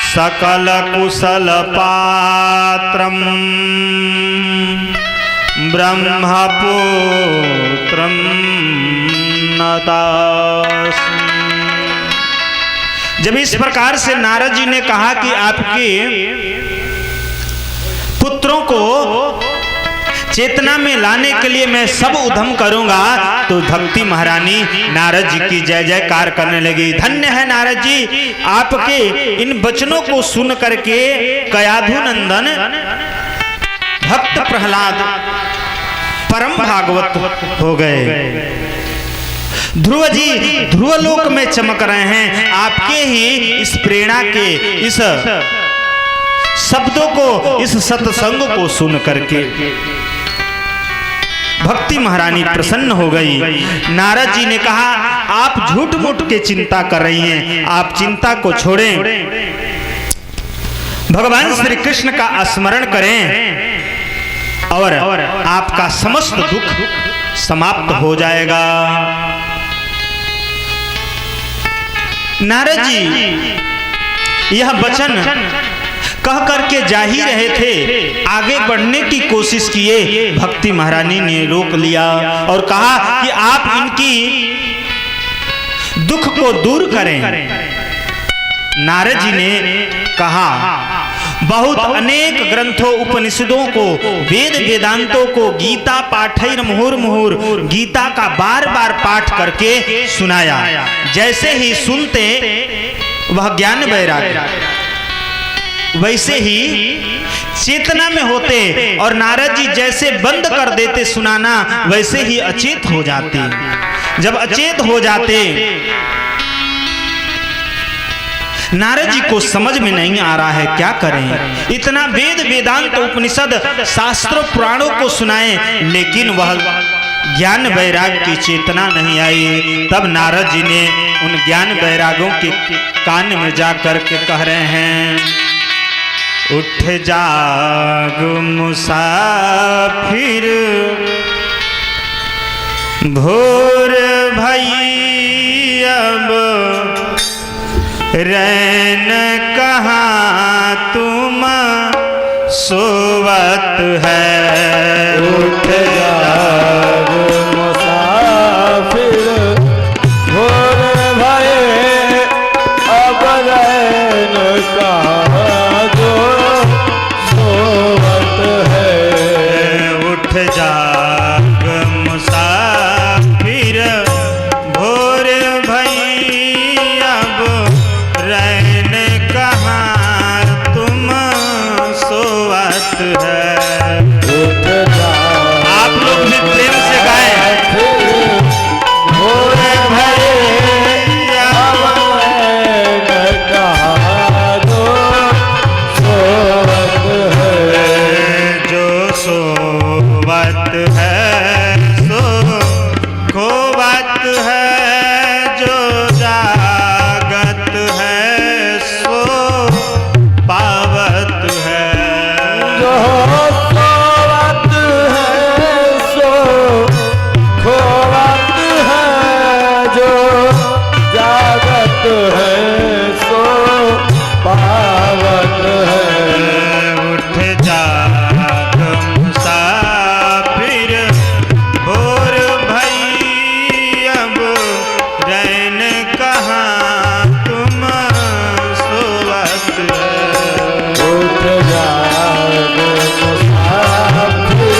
Speaker 1: सकल कुशल पात्रम ब्रह्मपुत्रम नतास्मि। जब इस प्रकार से नारद जी ने कहा कि आपके पुत्रों को चेतना में लाने के लिए मैं सब उद्यम करूंगा, तो भक्ति महारानी नारद जी की जय जयकार करने लगी। धन्य है नारद जी, आपके इन वचनों को सुन करके कयाधु नंदन भक्त प्रहलाद परम भागवत हो गए। ध्रुव जी ध्रुव लोक में चमक रहे हैं आपके ही इस प्रेरणा के इस शब्दों को, इस सत्संग को सुन करके। भक्ति महारानी प्रसन्न हो गई। नारद जी ने कहा, आप झूठ मूठ के चिंता कर रही हैं, आप चिंता को छोड़ें, भगवान श्री कृष्ण का स्मरण करें और आपका समस्त दुख समाप्त हो जाएगा। नारद जी यह वचन कह करके जा ही रहे थे, आगे बढ़ने की कोशिश किए, भक्ति महारानी ने रोक लिया और कहा कि आप इनकी दुख को दूर करें। नारद जी ने कहा, बहुत अनेक ग्रंथों उपनिषदों को, वेद वेदांतों को, गीता पाठैर मुहुर मुहुर गीता का बार बार पाठ करके सुनाया। जैसे ही सुनते वह ज्ञान वैराग्य वैसे ही चेतना में होते, और नारद जी जैसे बंद कर देते सुनाना वैसे ही अचेत हो जाते। जब अचेत हो जाते, नारद जी को समझ में नहीं आ रहा है क्या करें। इतना वेद वेदांत उपनिषद शास्त्रों पुराणों को सुनाए, लेकिन वह ज्ञान वैराग की चेतना नहीं आई। तब नारद जी ने उन ज्ञान वैरागों के कान में जा करके कह रहे हैं, उठ जाग मुसाफिर भोर भई अब रैन कहाँ तुम सोवत है।
Speaker 2: उठ जाग मुसाफिर भोर भये अब रैन कहाँ जो सोवत है।
Speaker 1: उठ जाग मुसाफिर भोर भई अब रैन कहाँ तुम सोवत है।
Speaker 2: उठ जाग
Speaker 1: आप लोग भी
Speaker 2: जाग मुसाफिर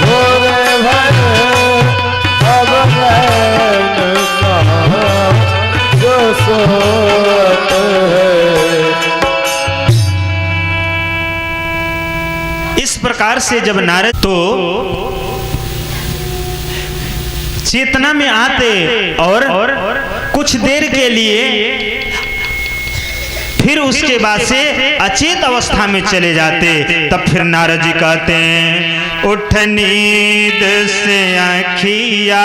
Speaker 2: घोर भय अब नैन कहाँ जो सोत है।
Speaker 1: इस प्रकार से जब नारद तो चेतना में आते और कुछ देर के लिए फिर उसके बाद से अचेत अवस्था में चले जाते, तब फिर नारद जी कहते हैं उठ नींद से आँखिया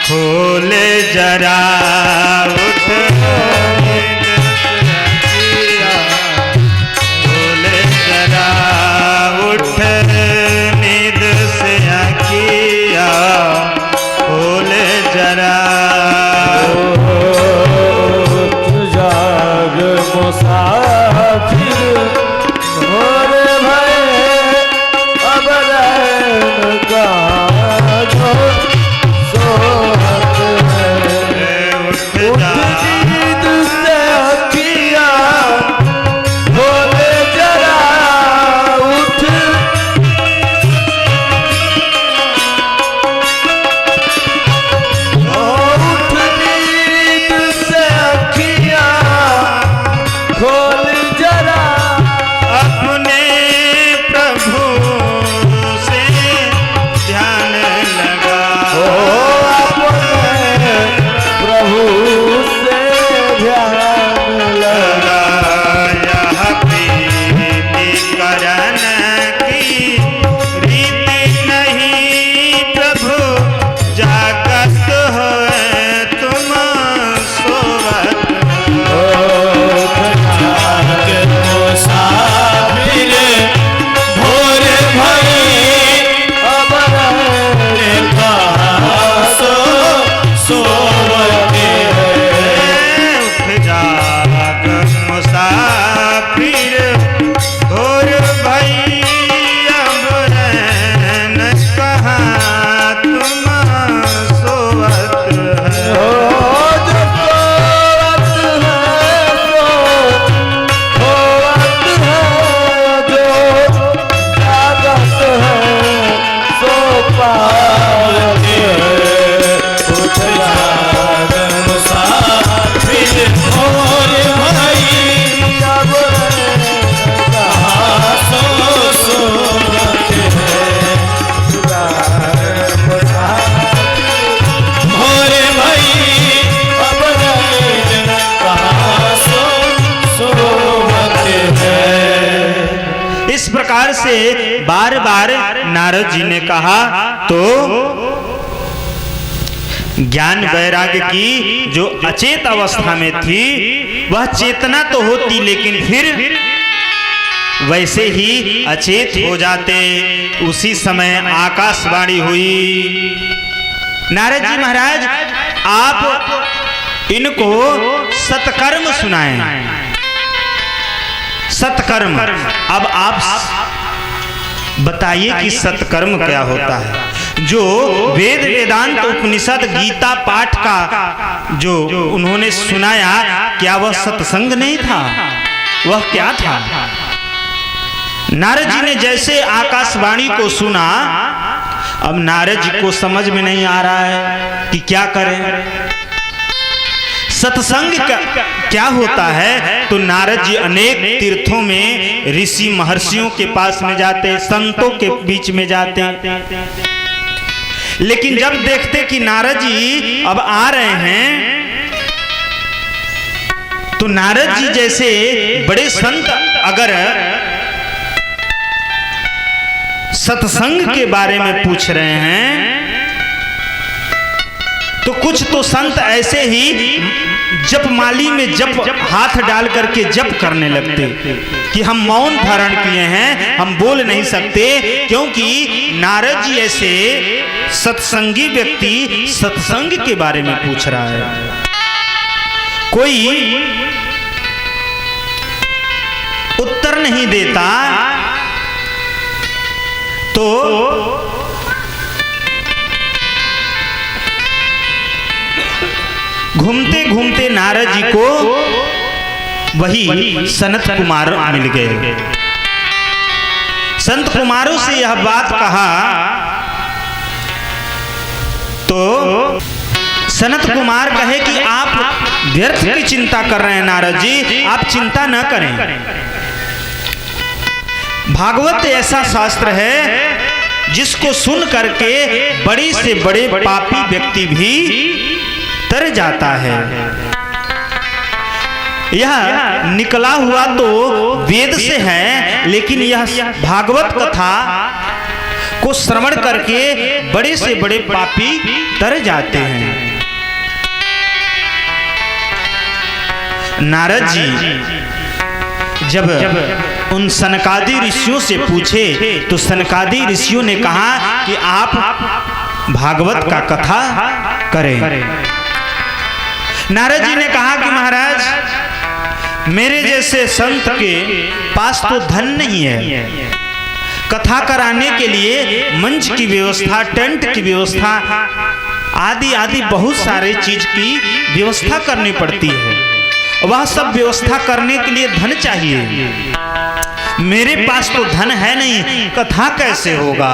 Speaker 1: खोले जरा, उठ नींद से आँखिया खोले जरा, उठ नींद से आँखिया खोले जरा।
Speaker 2: जाग मुसाफिर घोर भय अब नैन कहाँ जो सोत है। उठ नींद से आँखियाँ खोले जरा, उठ नींद से आँखियाँ खोल जरा,
Speaker 1: अपने प्रभु से ध्यान लगा,
Speaker 2: अपने प्रभु से ध्यान लगा।
Speaker 1: यह प्रीति करन की रीति नहीं प्रभु, जागत हो तुम सोवत
Speaker 2: जाग मुसाफिर भोर भय अब नैन कहाँ सोवत है।
Speaker 1: उठ जाग मुसाफिर घोर भई अब रैन कहाँ तुम सोवत है।
Speaker 2: जो सोवत है जो जागत है सो पावत है। उठ जाग मुसाफिर भोर भई अब नैन कहाँ सोवत है। जाग मुसाफिर भोर भई अब नैन कहाँ सोवत है।
Speaker 1: इस प्रकार से बार बार नारद जी ने कहा तो ज्ञान वैराग्य की जो अचेत अवस्था में थी वह चेतना तो होती, लेकिन फिर वैसे ही अचेत हो जाते। उसी समय आकाशवाणी हुई, नारद जी महाराज आप इनको सत्कर्म सुनाएं। सत्कर्म, अब आप बताइए कि सत्कर्म क्या होता है। जो वेद वेदांत उपनिषद गीता पाठ का जो उन्होंने सुनाया, क्या वह सत्संग नहीं था? वह क्या था? नारद जी ने जैसे आकाशवाणी को सुना, अब नारद जी को समझ में नहीं आ रहा है कि क्या करें। सत्संग क्या होता है? तो नारद जी अनेक तीर्थों में ऋषि महर्षियों के पास में जाते, संतों के बीच में जाते, लेकिन जब देखते कि नारद जी अब आ रहे हैं, तो नारद जी जैसे बड़े संत अगर सत्संग के बारे में पूछ रहे हैं, तो कुछ तो संत ऐसे ही जपमाली में जप हाथ डाल करके जप करने लगते कि हम मौन धारण किए हैं, हम बोल नहीं सकते, क्योंकि नारद जी ऐसे सत्संगी व्यक्ति सत्संग के बारे में पूछ रहा है। कोई उत्तर नहीं देता, तो घूमते घूमते नारद जी को वही सनत कुमार मिल गए। संत कुमारों से यह बात कहा तो सनत कुमार कहे कि आप व्यर्थ की चिंता कर रहे हैं नारद जी, आप चिंता न करें। भागवत ऐसा शास्त्र है जिसको सुन करके बड़े से बड़े पापी व्यक्ति भी तर जाता है। यह निकला हुआ तो वेद से है, लेकिन यह भागवत कथा को श्रवण करके बड़े से बड़े पापी तर जाते हैं। नारद जी जब उन सनकादि ऋषियों से पूछे तो सनकादि ऋषियों ने कहा कि आप भागवत का कथा करें। नारद जी ने कहा कि महाराज मेरे जैसे संत के पास तो धन नहीं है, कथा कराने के लिए मंच की व्यवस्था, टेंट की व्यवस्था आदि आदि बहुत सारे चीज की व्यवस्था करनी पड़ती है। वह सब व्यवस्था करने के लिए धन चाहिए, मेरे पास तो धन है नहीं, कथा कैसे होगा।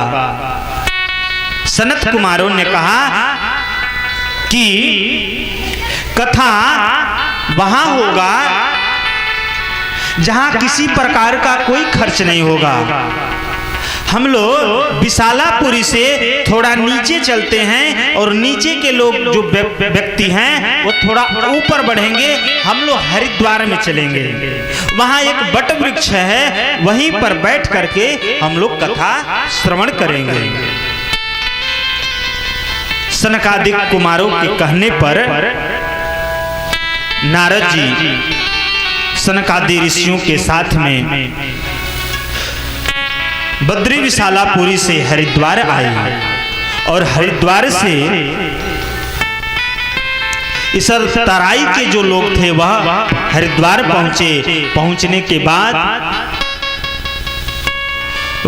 Speaker 1: सनत कुमारों ने कहा कि कथा वहां होगा जहां किसी प्रकार का कोई खर्च नहीं होगा। हम लोग विशालापुरी से थोड़ा नीचे चलते हैं और नीचे के लोग जो व्यक्ति हैं वो थोड़ा ऊपर बढ़ेंगे, हम लोग हरिद्वार में चलेंगे। वहां एक बट वृक्ष है, वहीं पर बैठ करके हम लोग कथा श्रवण करेंगे। सनकादिक कुमारों के कहने पर नारद जी सनकादि ऋषियों के साथ में बद्री विशालापुरी से हरिद्वार आए और हरिद्वार से इस तराई के जो लोग थे वह हरिद्वार पहुंचे। पहुंचने के बाद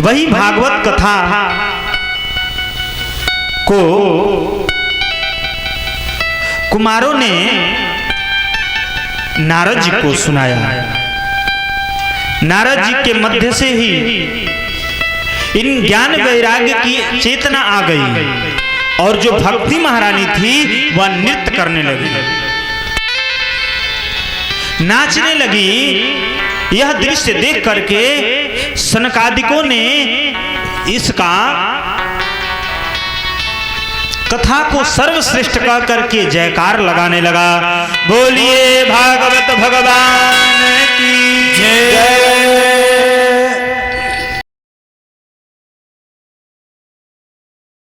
Speaker 1: वही भागवत कथा को कुमारों ने नारद जी को सुनाया। नारद जी के मध्य से ही इन ज्ञान वैराग्य की चेतना आ गई और जो भक्ति महारानी थी वह नृत्य करने लगी, नाचने लगी। यह दृश्य देख करके सनकादिकों ने इसका कथा को सर्वश्रेष्ठ कह करके जयकार लगाने लगा। बोलिए भागवत भगवान